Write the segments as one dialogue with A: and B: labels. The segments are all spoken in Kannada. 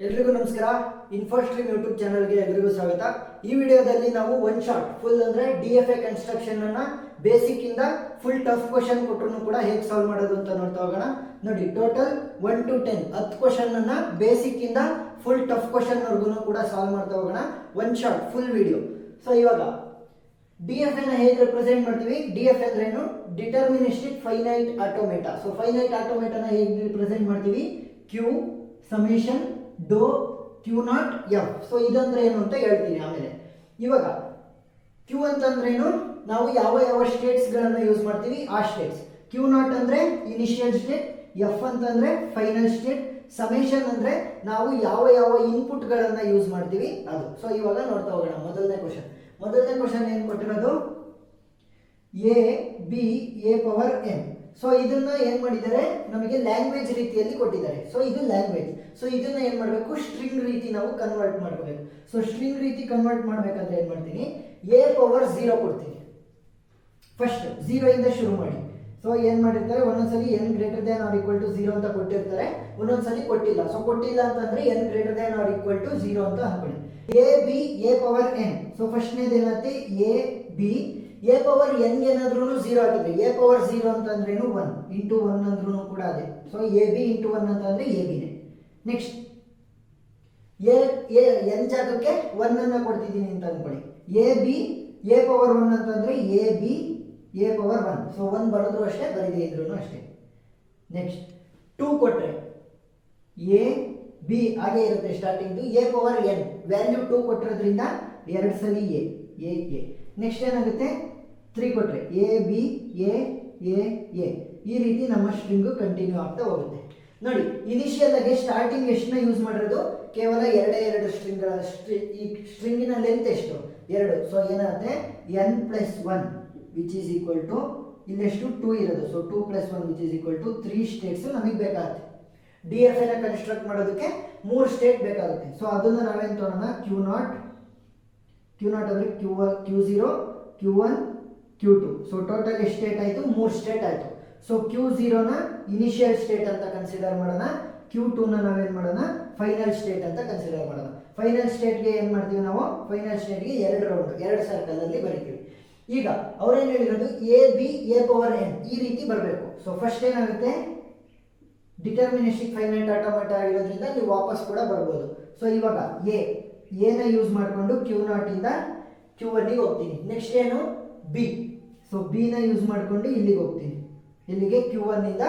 A: ಎಲ್ರಿಗೂ ನಮಸ್ಕಾರ. ಇನ್ಫೋಸ್ಟ್ರೀಮ್ ಯೂಟ್ಯೂಬ್ ಚಾನಲ್ಗೆ ಎಲ್ರಿಗೂ ಸ್ವಾಗತ. ಈ ವಿಡಿಯೋದಲ್ಲಿ ನಾವು ಒನ್ ಶಾಟ್ ಫುಲ್ ಅಂದ್ರೆ DFA ಕನ್ಸ್ಟ್ರಕ್ಷನ್ ಅನ್ನ ಬೇಸಿಕ್ ಇಂದ ಫುಲ್ ಟಫ್ ಕ್ವಶನ್ ಕೊಟ್ಟರು ಕೂಡ ಹೇಗೆ ಸಾಲ್ವ್ ಮಾಡೋದು ಅಂತ ನೋಡ್ತಾ ಹೋಗೋಣ. ನೋಡಿ, ಟೋಟಲ್ 1 to 10 10 ಕ್ವಶನ್ ಅನ್ನ ಬೇಸಿಕ್ ಇಂದ ಫುಲ್ ಟಫ್ ಕ್ವಶನ್ ವರ್ಗು ಕೂಡ ಸಾಲ್ವ್ ಮಾಡ್ತಾ ಹೋಗೋಣ. One shot full video. So ಇವಾಗ DFA ನ ಹೇಗೆ ರೆಪ್ರೆಸೆಂಟ್ ಮಾಡ್ತೀವಿ? DFA ಅಂದ್ರೆ ಏನು? Deterministic finite automata. So finite ಆಟೋಮೇಟಾನ ಹೇಗೆ ರಿಪ್ರೆಸೆಂಟ್ ಮಾಡ್ತೀವಿ? Q ಸಮೇಷನ್ ಡೋ Q ನಾಟ್ F. ಸೊ ಇದಂದ್ರೆ ಏನು ಅಂತ ಹೇಳ್ತೀನಿ ಆಮೇಲೆ. ಇವಾಗ Q ಅಂತಂದ್ರೇನು? ನಾವು ಯಾವ ಯಾವ ಸ್ಟೇಟ್ಸ್ ಗಳನ್ನ ಯೂಸ್ ಮಾಡ್ತೀವಿ ಆ ಸ್ಟೇಟ್ಸ್. Q ನಾಟ್ ಅಂದ್ರೆ ಇನಿಷಿಯಲ್ ಸ್ಟೇಟ್, F ಅಂತಂದ್ರೆ ಫೈನಲ್ ಸ್ಟೇಟ್, ಸಮೇಷನ್ ಅಂದ್ರೆ ನಾವು ಯಾವ ಯಾವ ಇನ್ಪುಟ್ ಗಳನ್ನ ಯೂಸ್ ಮಾಡ್ತೀವಿ ಅದು. ಸೊ ಇವಾಗ ನೋಡ್ತಾ ಹೋಗೋಣ. ಮೊದಲನೇ ಕ್ವಶನ್ ಏನ್ ಕೊಟ್ಟಿರೋದು? A/B(A⁴n). ಸೊ ಇದನ್ನ ಏನ್ ಮಾಡಿದ್ದಾರೆ? ನಮಗೆ ಲ್ಯಾಂಗ್ವೇಜ್ ರೀತಿಯಲ್ಲಿ ಕೊಟ್ಟಿದ್ದಾರೆ. ಸೊ ಇದು ಲ್ಯಾಂಗ್ವೇಜ್. ಸೊ ಇದನ್ನ ಏನ್ ಮಾಡಬೇಕು? ಸ್ಟ್ರಿಂಗ್ ರೀತಿ ನಾವು ಕನ್ವರ್ಟ್ ಮಾಡಬೇಕು. ಸೊ ಸ್ಟ್ರಿಂಗ್ ರೀತಿ ಕನ್ವರ್ಟ್ ಮಾಡ್ಬೇಕಂದ್ರೆ ಏನ್ ಮಾಡ್ತೀನಿ? A⁴0 ಕೊಡ್ತೀನಿ. ಫಸ್ಟ್ 0 ಇಂದ ಶುರು ಮಾಡಿ. ಸೊ ಏನ್ ಮಾಡಿರ್ತಾರೆ? ಒಂದೊಂದ್ಸಲಿ n≥0 ಅಂತ ಕೊಟ್ಟಿರ್ತಾರೆ, ಒಂದೊಂದ್ಸಲಿ ಕೊಟ್ಟಿಲ್ಲ. ಸೊ ಕೊಟ್ಟಿಲ್ಲ ಅಂತಂದ್ರೆ n≥0 ಅಂತ ಅನ್ಕೊಳ್ಳಿ. A/B(A⁴n). ಸೊ ಫಸ್ಟ್ನೇದು ಏನಾಗುತ್ತೆ? A/B A⁴n ಏನಾದ್ರೂ 0 ಆಗಿದ್ರೆ A⁴0 ಅಂತಂದ್ರೇನು? 1 ಇಂಟು 1 ಅಂದ್ರೂ ಕೂಡ ಅದೇ. ಸೊ AB ಇಂಟು 1 ಅಂತಂದ್ರೆ ABನೇ. ನೆಕ್ಸ್ಟ್ n ಜಾಗಕ್ಕೆ 1 ಅನ್ನ ಕೊಡ್ತಿದ್ದೀನಿ ಅಂತ ಅನ್ಕೊಳ್ಳಿ. AB A⁴1 ಅಂತಂದ್ರೆ AB A⁴1. ಸೊ 1 ಬರೋದ್ರು ಅಷ್ಟೇ, ಬರೀದೇ ಇದ್ರು ಅಷ್ಟೇ. ನೆಕ್ಸ್ಟ್ 2 ಕೊಟ್ರೆ AB ಹಾಗೆ ಇರುತ್ತೆ ಸ್ಟಾರ್ಟಿಂಗ್. A⁴n ವ್ಯಾಲ್ಯೂ 2 ಕೊಟ್ಟಿರೋದ್ರಿಂದ 2 ಸಲ A. ನೆಕ್ಸ್ಟ್ ಏನಾಗುತ್ತೆ? 3 ಕೊಟ್ರೆ AB A. ಈ ರೀತಿ ನಮ್ಮ ಸ್ಟ್ರಿಂಗ್ ಕಂಟಿನ್ಯೂ ಆಗ್ತಾ ಹೋಗುತ್ತೆ. ನೋಡಿ, ಇನಿಷಿಯಲ್ ಆಗಿ ಸ್ಟಾರ್ಟಿಂಗ್ ಎಷ್ಟನ್ನ ಯೂಸ್ ಮಾಡಿರೋದು? ಕೇವಲ ಎರಡು ಸ್ಟ್ರಿಂಗ್. ಈ ಸ್ಟ್ರಿಂಗಿನ ಲೆಂತ್ ಎಷ್ಟು? 2. ಸೊ ಏನಾಗುತ್ತೆ? n+1 which is equal to ಇಲ್ಲೆಷ್ಟು 2 ಇರೋದು. So 2 + 1 which is equal to 3 states ನಮಗೆ ಬೇಕಾಗುತ್ತೆ. DFA ನ ಕನ್ಸ್ಟ್ರಕ್ಟ್ ಮಾಡೋದಕ್ಕೆ 3 ಸ್ಟೇಟ್ ಬೇಕಾಗುತ್ತೆ. ಸೊ ಅದನ್ನ ನಾವೇನ್ ತಗೋಣ? Q ನಾಟ್ ಅಂದ್ರೆ Q0 Q1 Q2. So total ಎಷ್ಟು ಸ್ಟೇಟ್ ಆಯ್ತು? 3 ಸ್ಟೇಟ್ ಆಯ್ತು. ಸೊ Q0 ನ ಇನಿಷಿಯಲ್ ಸ್ಟೇಟ್ ಅಂತ ಕನ್ಸಿಡರ್ ಮಾಡೋಣ. Q2 ನ ನಾವೇನ್ ಮಾಡೋಣ? ಫೈನಲ್ ಸ್ಟೇಟ್ ಅಂತ ಕನ್ಸಿಡರ್ ಮಾಡೋಣ. ಫೈನಲ್ ಸ್ಟೇಟ್ಗೆ ಏನ್ ಮಾಡ್ತೀವಿ ನಾವು? ಫೈನಲ್ ಸ್ಟೇಟ್ಗೆ 2 ರೌಂಡ್ 2 ಸರ್ಕಲ್ ಅಲ್ಲಿ ಬರೀತೀವಿ. ಈಗ ಅವ್ರೇನ್ ಹೇಳಿರೋದು? AB A⁴n ಈ ರೀತಿ ಬರಬೇಕು. ಸೊ ಫಸ್ಟ್ ಏನಾಗುತ್ತೆ? ಡಿಟರ್ಮಿನಿಸ್ಟಿಕ್ ಫೈನೈಟ್ ಆಟೋಮೇಟಾ ಆಗಿರೋದ್ರಿಂದ ನೀವು ವಾಪಸ್ ಕೂಡ ಬರ್ಬೋದು. ಸೊ ಇವಾಗ ಎನ ಯೂಸ್ ಮಾಡಿಕೊಂಡು Q0 ಇಂದ Q1 ಗೆ ಹೋಗ್ತೀನಿ. ನೆಕ್ಸ್ಟ್ ಏನು? B. ಸೊ B ನ ಯೂಸ್ ಮಾಡಿಕೊಂಡು ಇಲ್ಲಿಗೆ ಹೋಗ್ತೀನಿ. ಇಲ್ಲಿಗೆ Q1 ಇಂದ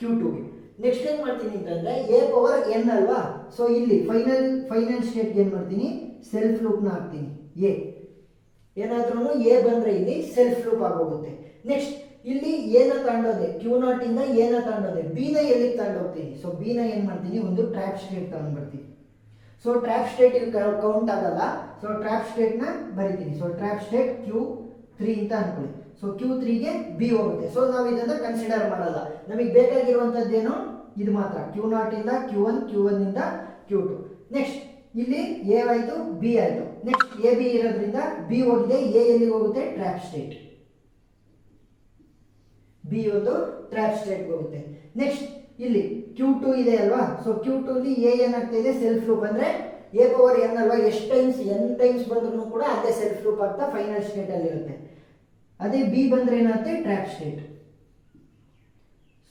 A: Q2 ಗೆ. ನೆಕ್ಸ್ಟ್ ಏನ್ ಮಾಡ್ತೀನಿ ಅಂತಂದ್ರೆ A⁴n ಅಲ್ವಾ? ಸೊ ಇಲ್ಲಿ ಫೈನಲ್ ಸ್ಟೇಟ್ ಏನ್ ಮಾಡ್ತೀನಿ? ಸೆಲ್ಫ್ ಲೂಪ್ ನ ಹಾಕ್ತೀನಿ. ಏನಾದ್ರೂ A ಬಂದ್ರೆ ಇಲ್ಲಿ ಸೆಲ್ಫ್ ಲೂಪ್ ಆಗೋಗುತ್ತೆ. ನೆಕ್ಸ್ಟ್ ಇಲ್ಲಿ ಏನ ತಗೊಂಡೋದೆ? Q0 ಇಂದ ಏನ ತಗೊಂಡೋದೆ? B ನ ಎಲ್ಲಿಗೆ ತಗೊಂಡೋಗ್ತೀನಿ? ಸೊ B ನ ಏನ್ ಮಾಡ್ತೀನಿ? ಒಂದು ಟ್ರ್ಯಾಪ್ ಸ್ಟೇಟ್ ತಗೊಂಡ್ಬರ್ತೀನಿ. ಸೊ ಟ್ರ್ಯಾಪ್ ಸ್ಟೇಟ್ ಇಲ್ಲಿ ಕೌಂಟ್ ಆಗಲ್ಲ. ಸೊ ಟ್ರ್ಯಾಪ್ ಸ್ಟೇಟ್ ನ ಬರಿತೀನಿ. ಸೊ ಟ್ರ್ಯಾಪ್ ಸ್ಟೇಟ್ Q3 ಅಂತ ಅನ್ಕೊಳ್ಳಿ. ಸೊ Q3 ಗೆ B ಹೋಗುತ್ತೆ. ಸೊ ನಾವು ಇದನ್ನ ಕನ್ಸಿಡರ್ ಮಾಡಲ್ಲ. ನಮಗೆ ಬೇಕಾಗಿರುವಂತದ್ದೇನು? ಇದು ಮಾತ್ರ. Q0 ಇಂದ Q1 Q1 ಇಂದ Q2. ನೆಕ್ಸ್ಟ್ ಇಲ್ಲಿ A ಆಯ್ತು, B ಆಯ್ತು. ನೆಕ್ಸ್ಟ್ AB ಇರೋದ್ರಿಂದ B ಹೋಗಿದೆ. A ಎಲ್ಲಿಗೆ ಹೋಗುತ್ತೆ? Trap state. B ಒಂದು ಟ್ರ್ಯಾಪ್ ಸ್ಟೇಟ್ ಹೋಗುತ್ತೆ. ನೆಕ್ಸ್ಟ್ ಇಲ್ಲಿ Q2 ಇದೆ ಅಲ್ವಾ? ಸೊ Q2 ಅಲ್ಲಿ A ಏನಾಗ್ತಾ ಇದೆ? Self loop. ಅಂದ್ರೆ A⁴n ಅಲ್ವಾ? ಎಷ್ಟು ಟೈಮ್ಸ್ n ಟೈಮ್ಸ್ ಬಂದ್ರೂ ಕೂಡ ಅದೇ ಸೆಲ್ಫ್ ಲೂಪ್ ಆಗ್ತಾ ಫೈನಲ್ ಸ್ಟೇಟ್ ಅಲ್ಲಿ ಇರುತ್ತೆ. ಅದೇ B ಬಂದ್ರೆ ಏನಾಗುತ್ತೆ? Trap state.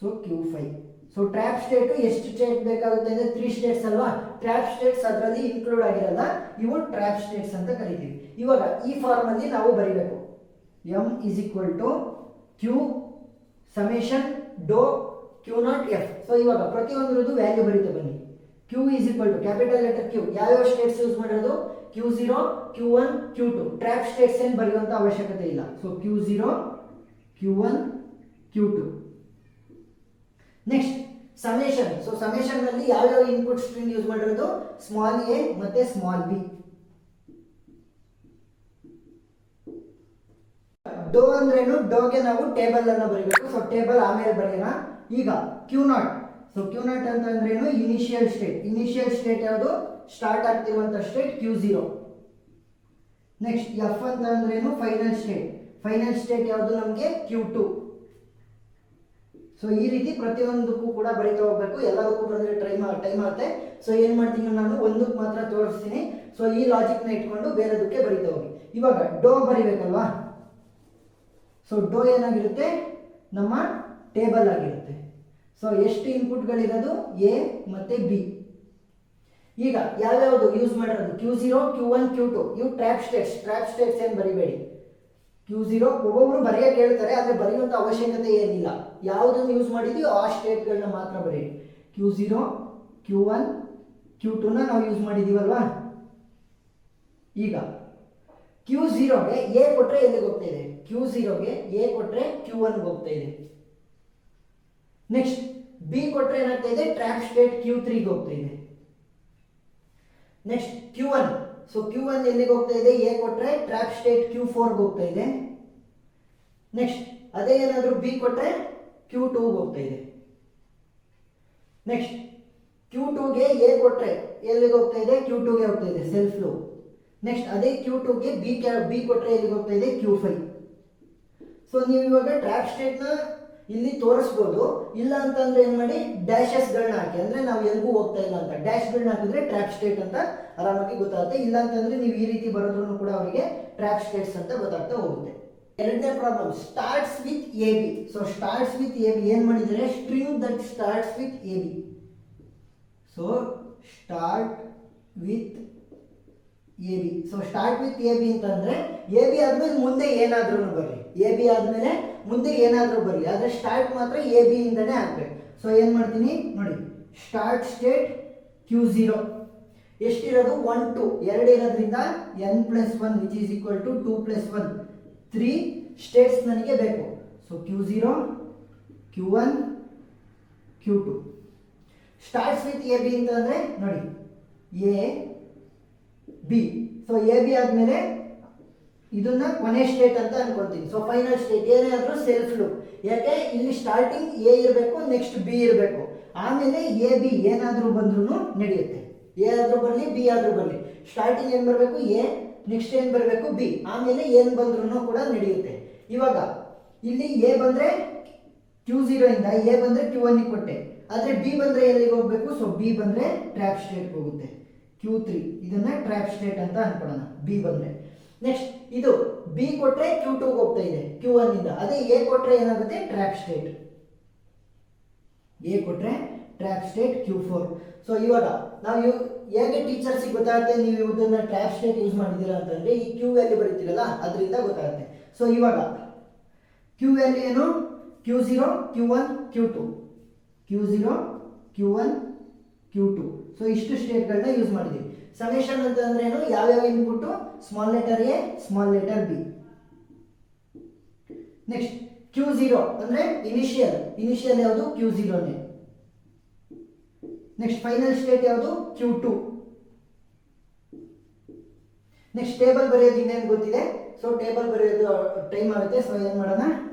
A: So Q5. So trap state ಎಷ್ಟು ಸ್ಟೇಟ್ ಬೇಕಾಗುತ್ತೆ ಅಂದ್ರೆ 3 ಸ್ಟೇಟ್ಸ್ ಅಲ್ವಾ? ಟ್ರ್ಯಾಪ್ ಸ್ಟೇಟ್ಸ್ ಅದರಲ್ಲಿ ಇನ್ಕ್ಲೂಡ್ ಆಗಿರಲ್ಲ. ಇವು ಟ್ರ್ಯಾಪ್ ಸ್ಟೇಟ್ಸ್ ಅಂತ ಕರಿತೀವಿ. ಇವಾಗ ಈ ಫಾರ್ಮ್ ಅಲ್ಲಿ ನಾವು ಬರೀಬೇಕು. M = Q ಸಮೇಷನ್ ಡೋ Q0 F. ಸೊ ಇವಾಗ ಪ್ರತಿಯೊಂದರದ್ದು ವ್ಯಾಲ್ಯೂ ಬರೀತಾ ಬನ್ನಿ. Q = capital letter Q. ಯಾವ್ಯಾವ ಸ್ಟೇಟ್ಸ್ ಯೂಸ್ ಮಾಡೋದು? Q0 Q1 Q2. Trap States ಏನು ಬರೆಯುವಂತ ಅವಶ್ಯಕತೆ ಇಲ್ಲ. So Q0 Q1 Q2. Next summation. So summation ನಲ್ಲಿ ಯಾವ್ಯಾವ ಇನ್ಪುಟ್ ಸ್ಟ್ರಿಂಗ್ ಯೂಸ್ ಮಾಡಿರೋದು? ಸ್ಮಾಲ್ a ಮತ್ತೆ ಸ್ಮಾಲ್ b. ಡೋ ಅಂದ್ರೇನು? ಡೋಗೆ ನಾವು ಟೇಬಲ್ ಅನ್ನ ಬರೀಬೇಕು. ಸೊ ಟೇಬಲ್ ಆಮೇಲೆ ಬರೆಯೋಣ. ಈಗ Q0. ಸೊ Q0 ಅಂತಂದ್ರೇನು? ಇನಿಷಿಯಲ್ ಸ್ಟೇಟ್ ಯಾವುದು? ಸ್ಟಾರ್ಟ್ ಆಗ್ತಿರುವಂತ ಸ್ಟೇಟ್ Q0. ನೆಕ್ಸ್ಟ್ F ಅಂತಂದ್ರೇನು? ಫೈನಲ್ ಸ್ಟೇಟ್ ಯಾವುದು ನಮಗೆ? Q2. ಸೊ ಈ ರೀತಿ ಪ್ರತಿಯೊಂದಕ್ಕೂ ಕೂಡ ಬರೀತಾ ಹೋಗ್ಬೇಕು. ಎಲ್ಲದಕ್ಕೂ ಬರೆದ್ರೆ ಟೈಮ್ ಆಗುತ್ತೆ. ಸೊ ಏನು ಮಾಡ್ತೀನಿ ನಾನು ಒಂದಕ್ಕೆ ಮಾತ್ರ ತೋರಿಸ್ತೀನಿ. ಸೊ ಈ ಲಾಜಿಕ್ನ ಇಟ್ಕೊಂಡು ಬೇರೆದಕ್ಕೆ ಬರಿತಾ ಹೋಗಿ. ಇವಾಗ ಡೋ ಬರಿಬೇಕಲ್ವಾ. ಸೊ ಡೋ ಏನಾಗಿರುತ್ತೆ, ನಮ್ಮ ಟೇಬಲ್ ಆಗಿರುತ್ತೆ. ಸೊ ಎಷ್ಟು ಇನ್ಪುಟ್ಗಳಿರೋದು, ಎ ಮತ್ತು ಬಿ. ಈಗ ಯಾವ್ಯಾವುದು ಯೂಸ್ ಮಾಡಿರೋದು, Q0, Q1, Q2 ಇವು ಟ್ರ್ಯಾಪ್ ಸ್ಟೇಟ್ಸ್ ಏನು ಬರಿಬೇಡಿ. Q0 ಒಬ್ಬೊಬ್ರು ಬರೆಯಕ್ಕೆ ಹೇಳ್ತಾರೆ, ಆದರೆ ಬರೆಯುವಂಥ ಅವಶ್ಯಕತೆ ಏನಿಲ್ಲ. ಯಾವುದನ್ನು ಯೂಸ್ ಮಾಡಿದೀವಿ ಆ ಸ್ಟೇಟ್ಗಳನ್ನ ಮಾತ್ರ ಬರೀರಿ. Q0, Q1, Q2ನ ನಾವು ಯೂಸ್ ಮಾಡಿದೀವಲ್ವಾ. ಈಗ Q0ಗೆ ಎ ಕೊಟ್ಟರೆ ಎಲ್ಲಿಗೆ ಹೋಗ್ತಾ ಇದೆ, Q0ಗೆ ಎ ಕೊಟ್ಟರೆ Q1ಗೆ ಹೋಗ್ತಾ ಇದೆ. ನೆಕ್ಸ್ಟ್ ಬಿ ಕೊಟ್ಟರೆ ಏನಾಗ್ತಾ ಇದೆ, ಟ್ರ್ಯಾಪ್ ಸ್ಟೇಟ್ Q3ಗೆ ಹೋಗ್ತಾ ಇದೆ. ನೆಕ್ಸ್ಟ್ Q1, ಸೊ Q1 ಎಲ್ಲಿಗೆ ಹೋಗ್ತಾ ಇದೆ, ಎ ಕೊಟ್ಟರೆ ಟ್ರ್ಯಾಪ್ ಸ್ಟೇಟ್ Q4ಗೆ ಹೋಗ್ತಾ ಇದೆ. ನೆಕ್ಸ್ಟ್ ಅದೇ ಏನಾದರೂ ಬಿ ಕೊಟ್ಟರೆ Q2ಗೆ ಹೋಗ್ತಾ ಇದೆ. ನೆಕ್ಸ್ಟ್ Q2ಗೆ ಎ ಕೊಟ್ಟರೆ ಎಲ್ಲಿಗೆ ಹೋಗ್ತಾ ಇದೆ, Q2ಗೆ ಹೋಗ್ತಾ ಇದೆ, ಸೆಲ್ಫ್ ಲೂಪ್. ನೆಕ್ಸ್ಟ್ ಅದೇ Q2ಗೆ ಬಿ ಕೊಟ್ಟರೆ ಎಲ್ಲಿಗೆ ಹೋಗ್ತಾ ಇದೆ, Q5. ಸೊ ನೀವು ಇವಾಗ ಟ್ರ್ಯಾಪ್ ಸ್ಟೇಟ್ನ ಇಲ್ಲಿ ತೋರಿಸ್ಬೋದು. ಇಲ್ಲ ಅಂತಂದ್ರೆ ಏನು ಮಾಡಿ, ಡ್ಯಾಶಸ್ಗಳನ್ನ ಹಾಕಿ, ಅಂದ್ರೆ ನಾವು ಎಲ್ಗೂ ಹೋಗ್ತಾ ಇಲ್ಲ ಅಂತ ಡ್ಯಾಶ್ಗಳನ್ನ ಹಾಕಿದ್ರೆ ಟ್ರ್ಯಾಪ್ ಸ್ಟೇಟ್ ಅಂತ ಆರಾಮಾಗಿ ಗೊತ್ತಾಗುತ್ತೆ. ಇಲ್ಲ ಅಂತಂದ್ರೆ ನೀವು ಈ ರೀತಿ ಬರೋದ್ರೂ ಕೂಡ ಅವರಿಗೆ ಟ್ರ್ಯಾಪ್ ಸ್ಟೇಟ್ಸ್ ಅಂತ ಗೊತ್ತಾಗ್ತಾ ಹೋಗುತ್ತೆ. ಎರಡನೇ problem starts with A B. So starts with A B ಏನು ಮಾಡಿದರೆ, string that starts with A B. So start with A B. So start with A B ಅಂತಂದ್ರೆ ಎ ಬಿ ಆದ್ಮೇಲೆ ಮುಂದೆ ಏನಾದ್ರೂ ಬರಲಿ, ಎ ಬಿ ಆದ್ಮೇಲೆ ಮುಂದೆ ಏನಾದ್ರೂ ಬರಲಿ, ಆದ್ರೆ ಸ್ಟಾರ್ಟ್ ಮಾತ್ರ ಎ ಬಿ ಇಂದನೇ ಆಗ್ಬೇಕು. ಸೊ ಏನ್ ಮಾಡ್ತೀನಿ ನೋಡಿ, ಸ್ಟಾರ್ಟ್ ಸ್ಟೇಟ್ Q0 ಎಷ್ಟಿರೋದು, 1 2 2 ಇರೋದ್ರಿಂದ n+1 which is equal to 2+1 3 states ನನಗೆ ಬೇಕು. So Q0, Q1, Q2. Starts with A B ಅಂತಂದ್ರೆ ನೋಡಿ, A B. So A B ಆದ್ಮೇಲೆ ಇದನ್ನ ಕೊನೆ ಸ್ಟೇಟ್ ಅಂತ ಅನ್ಕೊಳ್ತೀನಿ. ಸೊ ಫೈನಲ್ ಸ್ಟೇಟ್ ಏನೇ ಆದ್ರೂ ಸೆಲ್ಫ್ ಲೂಪ್. ಯಾಕೆ, ಇಲ್ಲಿ ಸ್ಟಾರ್ಟಿಂಗ್ ಎ ಇರಬೇಕು, ನೆಕ್ಸ್ಟ್ ಬಿ ಇರಬೇಕು, ಆಮೇಲೆ ಎ ಬಿ ಏನಾದ್ರೂ ಬಂದ್ರೂ ನಡೆಯುತ್ತೆ. ಎ ಆದ್ರೂ ಬರಲಿ, ಬಿ ಆದ್ರೂ ಬರಲಿ, ಸ್ಟಾರ್ಟಿಂಗ್ ಏನ್ ಬರಬೇಕು, ಎ, ನೆಕ್ಸ್ಟ್ ಏನ್ ಬರಬೇಕು, ಬಿ, ಆಮೇಲೆ ಏನ್ ಬಂದ್ರೂ ಕೂಡ ನಡೆಯುತ್ತೆ. ಇವಾಗ ಇಲ್ಲಿ ಎ ಬಂದ್ರೆ Q0 ಇಂದ ಎ ಬಂದ್ರೆ Q1 ಕೊಟ್ಟೆ, ಆದ್ರೆ ಬಿ ಬಂದ್ರೆ ಎಲ್ಲಿಗೆ ಹೋಗ್ಬೇಕು, ಸೊ ಬಿ ಬಂದ್ರೆ ಟ್ರ್ಯಾಪ್ ಸ್ಟೇಟ್ ಹೋಗುತ್ತೆ, Q3. ಇದನ್ನ ಟ್ರ್ಯಾಪ್ ಸ್ಟೇಟ್ ಅಂತ ಅನ್ಕೊಳ್ಳೋಣ, ಬಿ ಬಂದ್ರೆ. ನೆಕ್ಸ್ಟ್ ಇದು ಬಿ ಕೊಟ್ರೆ Q2 ಹೋಗ್ತಾ ಇದೆ Q1 ಇಂದ, ಅದೇ ಎ ಕೊಟ್ರೆ ಏನಾಗುತ್ತೆ, ಟ್ರ್ಯಾಪ್ ಸ್ಟೇಟ್. ಎ ಕೊಟ್ರೆ ಟ್ರ್ಯಾಪ್ ಸ್ಟೇಟ್ Q4. ಸೊ ಇವಾಗ ನಾವು ಹೇಗೆ ಟೀಚರ್ಸ್ ಗೊತ್ತಾಗುತ್ತೆ ನೀವು ಇದನ್ನ ಟ್ರ್ಯಾಪ್ ಸ್ಟೇಟ್ ಯೂಸ್ ಮಾಡಿದ್ದೀರಾ ಅಂತಂದ್ರೆ, ಈ Q ವ್ಯಾಲ್ಯೂ ಬರೀತೀರಲ್ಲ ಅದರಿಂದ ಗೊತ್ತಾಗುತ್ತೆ. ಸೊ ಇವಾಗ Q ವ್ಯಾಲ್ಯೂ ಏನು, Q0, Q1, Q2, Q0, Q1, Q2. So ಇಷ್ಟು ಸ್ಟೇಟ್ಗಳನ್ನ ಯೂಸ್ ಮಾಡಿದ್ದೀವಿ. ಸಮೇಷನ್ ಅಂತಂದ್ರೆ ಏನು, ಯಾವ್ಯಾವ input, small letter A, small letter B. Next Q0 ಅಂದ್ರೆ ಇನಿಷಿಯಲ್ ಯಾವುದು, Q0 ನೇ. ನೆಕ್ಸ್ಟ್ ಫೈನಲ್ ಸ್ಟೇಟ್ ಯಾವುದು, Q2. ನೆಕ್ಸ್ಟ್ ಟೇಬಲ್ ಬರೆಯೋದು ಇನ್ನೇನು ಗೊತ್ತಿದೆ. ಸೊ ಟೇಬಲ್ ಬರೆಯೋದು ಟೈಮ್ ಆಗುತ್ತೆ, ಸೊ ಏನ್ ಮಾಡೋಣ,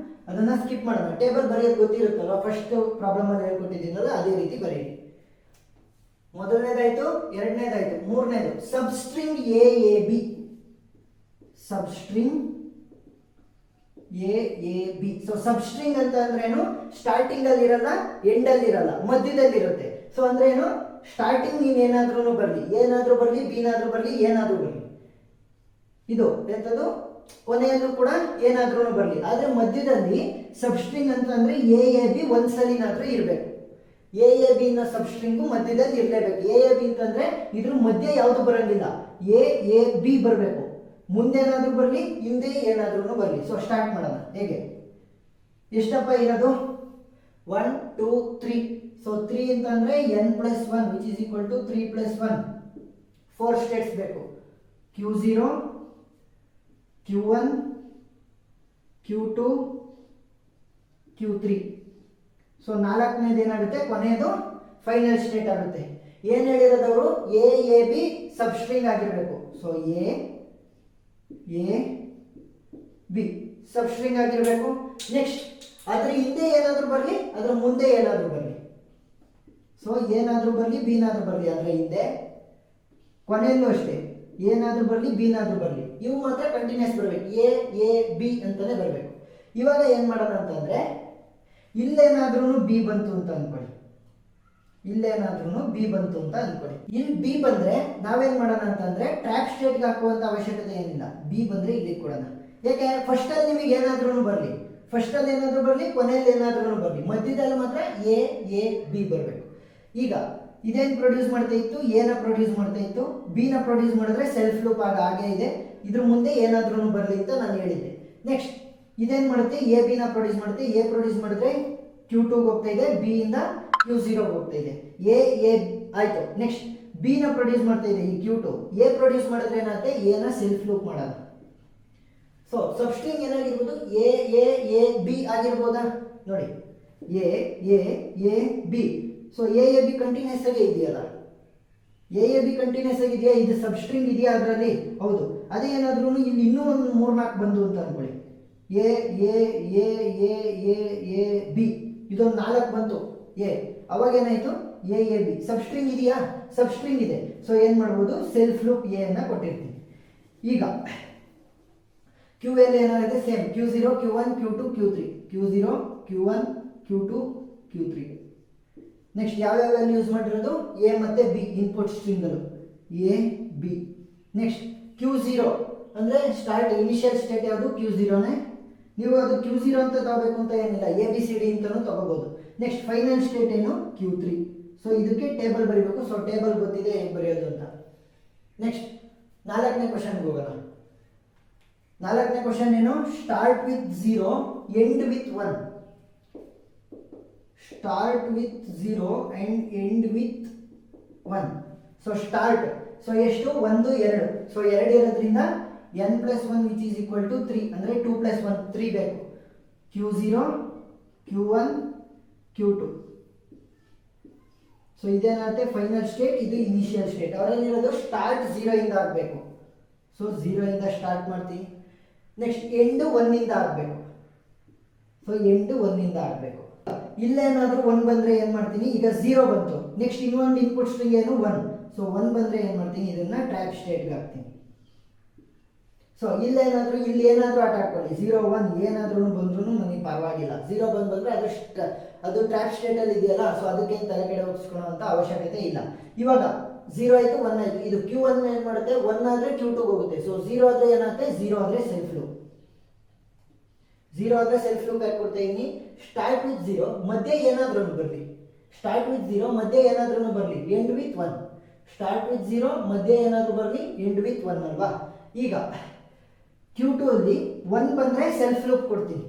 A: ಅದನ್ನ ಸ್ಕಿಪ್ ಮಾಡೋಣ. ಟೇಬಲ್ ಬರೆಯೋದು ಗೊತ್ತಿರುತ್ತಲ್ಲ, ಫಸ್ಟ್ ಪ್ರಾಬ್ಲಮ್ ಅಲ್ಲಿ ಹೇಳ್ಕೊಟ್ಟಿದ್ದೀನಲ್ಲ ಅದೇ ರೀತಿ ಬರೀರಿ. ಮೊದಲನೇದಾಯ್ತು, ಎರಡನೇದಾಯ್ತು, ಮೂರನೇದು substring A B. Substring A B. So substring ಅಂತ ಅಂದ್ರೆ ಏನು, ಸ್ಟಾರ್ಟಿಂಗ್ ಅಲ್ಲಿ ಇರಲ್ಲ, ಎಂಡ್ ಅಲ್ಲಿ ಇರಲ್ಲ, ಮಧ್ಯದಲ್ಲಿ ಇರುತ್ತೆ. ಸೊ ಅಂದ್ರೆ ಏನು, ಸ್ಟಾರ್ಟಿಂಗ್ ನೀನ್ ಏನಾದ್ರೂ ಬರಲಿ, ಏನಾದ್ರೂ ಬರಲಿ, ಬಿನಾದ್ರೂ ಬರಲಿ, ಏನಾದ್ರೂ ಬರಲಿ, ಇದು ಎಂತದ್ದು ಕೊನೆಯಲ್ಲೂ ಕೂಡ ಏನಾದ್ರೂ ಬರಲಿ, ಆದ್ರೆ ಮಧ್ಯದಲ್ಲಿ ಸಬ್ಸ್ಟ್ರಿಂಗ್ ಅಂತ ಅಂದ್ರೆ ಎ ಬಿ ಒಂದ್ಸಲಿನಾದ್ರೂ ಇರಬೇಕು. ಎ ಬಿ ನ ಸಬ್ಸ್ಟ್ರಿಂಗು ಮಧ್ಯದಲ್ಲಿ ಇರಲೇಬೇಕು. ಎ ಬಿ ಅಂತಂದ್ರೆ ಇದ್ರ ಮಧ್ಯೆ ಯಾವುದು ಬರಂಗಿಲ್ಲ, ಎ ಬಿ ಬರಬೇಕು. ಮುಂದೆ ಏನಾದ್ರೂ ಬರಲಿ, ಹಿಂದೆ ಏನಾದ್ರೂ ಬರಲಿ. ಸೊ ಸ್ಟಾರ್ಟ್ ಮಾಡೋಣ. ಹೇಗೆ, ಎಷ್ಟಪ್ಪ ಇರೋದು, 1 2 3. ಸೊ 3 ಅಂತಂದ್ರೆ n+1 which is equal to 3+1. 4 states ಬೇಕು, Q0, Q1, Q2, Q3. So ನಾಲ್ಕನೇದು ಏನಾಗುತ್ತೆ, ಕೊನೆಯದು ಫೈನಲ್ ಸ್ಟೇಟ್ ಆಗುತ್ತೆ. ಏನ್ ಹೇಳಿರೋದವರು, ಎ ಬಿ ಸಬ್ಸ್ಟ್ರಿಂಗ್ ಆಗಿರಬೇಕು. ಸೊ ಎ ಬಿ ಸಬ್ಸ್ಟ್ರಿಂಗ್ ಆಗಿರಬೇಕು. ನೆಕ್ಸ್ಟ್ ಅದ್ರ ಹಿಂದೆ ಏನಾದ್ರೂ ಬರಲಿ, ಅದ್ರ ಮುಂದೆ ಏನಾದ್ರೂ ಬರಲಿ. ಸೊ ಏನಾದ್ರೂ ಬರಲಿ, ಬಿನಾದ್ರೂ ಬರಲಿ, ಅದ್ರ ಹಿಂದೆ ಕೊನೆಯಲ್ಲೂ ಅಷ್ಟೇ, ಏನಾದ್ರೂ ಬರಲಿ, ಬಿನಾದ್ರೂ ಬರಲಿ, ಇವು ಮಾತ್ರ ಕಂಟಿನ್ಯೂಸ್ ಬರಬೇಕು, ಎ ಬಿ ಅಂತಾನೆ ಬರಬೇಕು. ಇವಾಗ ಏನ್ ಮಾಡೋಣ ಅಂತಂದ್ರೆ, ಇಲ್ಲೇನಾದ್ರೂ ಬಿ ಬಂತು ಅಂತ ಅನ್ಕೊಳ್ಳಿ, ಇಲ್ಲೇನಾದ್ರೂ ಬಿ ಬಂತು ಅಂತ ಅನ್ಕೊಳ್ಳಿ. ಇಲ್ಲಿ ಬಿ ಬಂದ್ರೆ ನಾವೇನ್ ಮಾಡೋಣ ಅಂತಂದ್ರೆ ಟ್ರ್ಯಾಪ್ ಸ್ಟೇಟ್ಗೆ ಹಾಕುವಂತ ಅವಶ್ಯಕತೆ ಏನಿಲ್ಲ. ಬಿ ಬಂದ್ರೆ ಇಲ್ಲಿ ಕೊಡೋಣ. ಯಾಕೆ ಫಸ್ಟ್ ಅಲ್ಲಿ ನಿಮಗೆ ಏನಾದ್ರೂ ಬರಲಿ, ಫಸ್ಟ್ ಅಲ್ಲಿ ಏನಾದ್ರೂ ಬರಲಿ, ಕೊನೆಯಲ್ಲಿ ಏನಾದ್ರೂ ಬರಲಿ, ಮಧ್ಯದಲ್ಲಿ ಮಾತ್ರ ಎ ಬಿ ಬರಬೇಕು. ಈಗ ಇದೇನು ಪ್ರೊಡ್ಯೂಸ್ ಮಾಡ್ತಾ ಇತ್ತು, ಎನ ಪ್ರೊಡ್ಯೂಸ್ ಮಾಡ್ತಾ ಇತ್ತು, ಬಿ ನ ಪ್ರೊಡ್ಯೂಸ್ ಮಾಡಿದ್ರೆ ಸೆಲ್ಫ್ ಲೂಪ್ ಆಗ ಹಾಗೆ ಇದೆ. ಇದ್ರ ಮುಂದೆ ಏನಾದ್ರೂ ಬರಲಿ ಅಂತ ನಾನು ಹೇಳಿದ್ದೆ. ನೆಕ್ಸ್ಟ್ ಇದೇನ್ ಮಾಡುತ್ತೆ, ಎ ಬಿ ನ ಪ್ರೊಡ್ಯೂಸ್ ಮಾಡುತ್ತೆ. ಎ ಪ್ರೊಡ್ಯೂಸ್ ಮಾಡಿದ್ರೆ Q2 ಹೋಗ್ತಾ ಇದೆ, ಬಿ ಇಂದ Q0 ಹೋಗ್ತಾ ಇದೆ. ಎ ಆಯ್ತು. ನೆಕ್ಸ್ಟ್ ಬಿ ನ ಪ್ರೊಡ್ಯೂಸ್ ಮಾಡ್ತಾ ಇದೆ ಈ Q2. ಎ ಪ್ರೊಡ್ಯೂಸ್ ಮಾಡಿದ್ರೆ ಏನಾಗುತ್ತೆ, ಎ ನ ಸೆಲ್ಫ್ ಲೂಪ್ ಮಾಡೋಣ. ಸೊ ಸಬ್ಸ್ಟ್ರಿಂಗ್ ಏನಾಗಿರ್ಬೋದು, ಎ ಬಿ ಆಗಿರ್ಬೋದಾ ನೋಡಿ, A B. So A B continuous ಆಗಿ ಇದೆಯಲ್ಲ, ಎ ಬಿ ಕಂಟಿನ್ಯೂಸ್ ಆಗಿದೆಯಾ, ಇದು ಸಬ್ಸ್ಟ್ರಿಂಗ್ ಇದೆಯಾ ಅದರಲ್ಲಿ? ಹೌದು. ಅದೇ ಏನಾದ್ರೂ ಇಲ್ಲಿ ಇನ್ನೂ ಒಂದು 3-4 ಬಂದು ಅಂತ ಅನ್ಕೊಳ್ಳಿ, ಎ ಬಿ ಇದೊಂದು 4 ಬಂತು ಅವಾಗ ಏನಾಯ್ತು, ಎ ಬಿ ಸಬ್ಸ್ಟ್ರಿಂಗ್ ಇದೆಯಾ, ಸಬ್ಸ್ಟ್ರಿಂಗ್ ಇದೆ. ಸೊ ಏನ್ ಮಾಡ್ಬೋದು, ಸೆಲ್ಫ್ ಲೂಪ್ ಎ ಅನ್ನ ಕೊಟ್ಟಿರ್ತೀನಿ. ಈಗ ಕ್ಯೂ ಎಲ್ಲಿ ಏನಾಗುತ್ತೆ, same Q0 Q1 Q2 Q3, Q0 Q1 Q2 Q3. Next ಯಾವ್ಯಾವ ವ್ಯಾಲ್ಯೂ ಯೂಸ್ ಮಾಡಿರೋದು, ಎ ಮತ್ತೆ ಬಿ ಇನ್ಪುಟ್ ಸ್ಟ್ರಿಂಗ್ಗಳು, ಎ ಬಿ. ನೆಕ್ಸ್ಟ್ Q0 ಅಂದ್ರೆ ಸ್ಟಾರ್ಟ್ ಇನಿಷಿಯಲ್ ಸ್ಟೇಟ್ ಯಾವುದು, Q0ನೇ. ನೀವು ಅದು Q0 ಅಂತ ತಗೋಬೇಕು ಅಂತ ಏನಿಲ್ಲ, ABCD ಅಂತಾನು ತಗೋಬಹುದು. ನೆಕ್ಸ್ಟ್ ಫೈನಲ್ ಸ್ಟೇಟ್ ಏನು, Q3. ಸೊ ಇದಕ್ಕೆ ಟೇಬಲ್ ಬರೀಬೇಕು. ಸೊ ಟೇಬಲ್ ಗೊತ್ತಿದೆ ಹೇಗೆ ಬರೆಯೋದು ಅಂತ. ನೆಕ್ಸ್ಟ್ 4ನೇ ಕ್ವಶನ್ಗೆ ಹೋಗೋಣ. 4ನೇ ಕ್ವಶನ್ ಏನು, start with 0 end with 1. Start with 0 and end with 1. So start, so ಎಷ್ಟು, 1 2. ಸೊ 2 ಇರೋದ್ರಿಂದ n+1 which is equal to 3 ಅಂದ್ರೆ 2+1 3 ಬೇಕು. Q0 Q1 Q2. ಸೊ ಇದೇನಾಗುತ್ತೆ ಫೈನಲ್ ಸ್ಟೇಟ್, ಇದು ಇನಿಷಿಯಲ್ ಸ್ಟೇಟ್. ಅವರಲ್ಲಿರೋದು ಸ್ಟಾರ್ಟ್ 0 ಇಂದ ಆಗಬೇಕು. ಸೊ 0 ಇಂದ ಸ್ಟಾರ್ಟ್ ಮಾಡ್ತೀನಿ. ನೆಕ್ಸ್ಟ್ ಎಂಡ್ 1 ಇಂದ ಆಗಬೇಕು. ಸೊ ಎಂಡ್ 1 ಇಂದ ಆಗಬೇಕು. ಇಲ್ಲೇನಾದ್ರೂ 1 ಬಂದ್ರೆ ಏನ್ ಮಾಡ್ತೀನಿ, ಈಗ 0 ಬಂತು. ನೆಕ್ಸ್ಟ್ ಇನ್ನೊಂದು ಇನ್ಪುಟ್ ಸ್ಟ್ರಿಂಗ್ ಏನು 1. ಸೊ 1 ಬಂದ್ರೆ ಏನ್ ಮಾಡ್ತೀನಿ, ಇದನ್ನ ಟ್ರ್ಯಾಪ್ ಸ್ಟೇಟ್ಗೆ ಹಾಕ್ತೀನಿ. ಸೊ ಇಲ್ಲಿ ಏನಾದ್ರೂ ಆಟ ಆಡ್ಕೊಳ್ಳಿ, 0 1 ಏನಾದ್ರೂ ಬಂದ್ರೂ ನನಗೆ ಪರವಾಗಿಲ್ಲ. 0 ಬಂದ್ರೆ ಅದು ಟ್ರ್ಯಾಪ್ ಸ್ಟೇಟ್ ಅಲ್ಲಿ ಇದೆಯಲ್ಲ, ಸೊ ಅದಕ್ಕೆ ತಲೆ ಕೆಡೆ ಹೋಗಿಸ್ಕೊಳ್ಳೋ ಅಂತ ಅವಶ್ಯಕತೆ ಇಲ್ಲ. ಇವಾಗ 0 ಆಯ್ತು 1 ಆಯ್ತು. ಇದು Q1 ಏನ್ ಮಾಡುತ್ತೆ, 1 ಆದ್ರೆ Q2 ಹೋಗುತ್ತೆ. ಸೊ 0 ಆದ್ರೆ ಏನಾಗುತ್ತೆ, 0 ಆದ್ರೆ ಸೆಲ್ಫ್ ಲೂಪ್. 0 ಆದ್ರೆ ಸೆಲ್ಫ್ ಲೂಪ್ ಯಾಕೆ ಕೊಡ್ತಾ ಇದೀನಿ, ಸ್ಟಾರ್ಟ್ ವಿತ್ 0 ಮಧ್ಯೆ ಏನಾದ್ರೂ ಬರಲಿ, ಸ್ಟಾರ್ಟ್ ವಿತ್ 0 ಮಧ್ಯೆ ಏನಾದ್ರೂ ಬರಲಿ, ಎಂಡ್ ವಿತ್ 1. ಸ್ಟಾರ್ಟ್ ವಿತ್ 0 ಮಧ್ಯೆ ಏನಾದ್ರೂ ಬರಲಿ, ಎಂಡ್ ವಿತ್ 1 ಅಲ್ವಾ. ಈಗ Q2 ಅಲ್ಲಿ 1 ಬಂದ್ರೆ ಸೆಲ್ಫ್ ಲೂಪ್ ಕೊಡ್ತೀನಿ.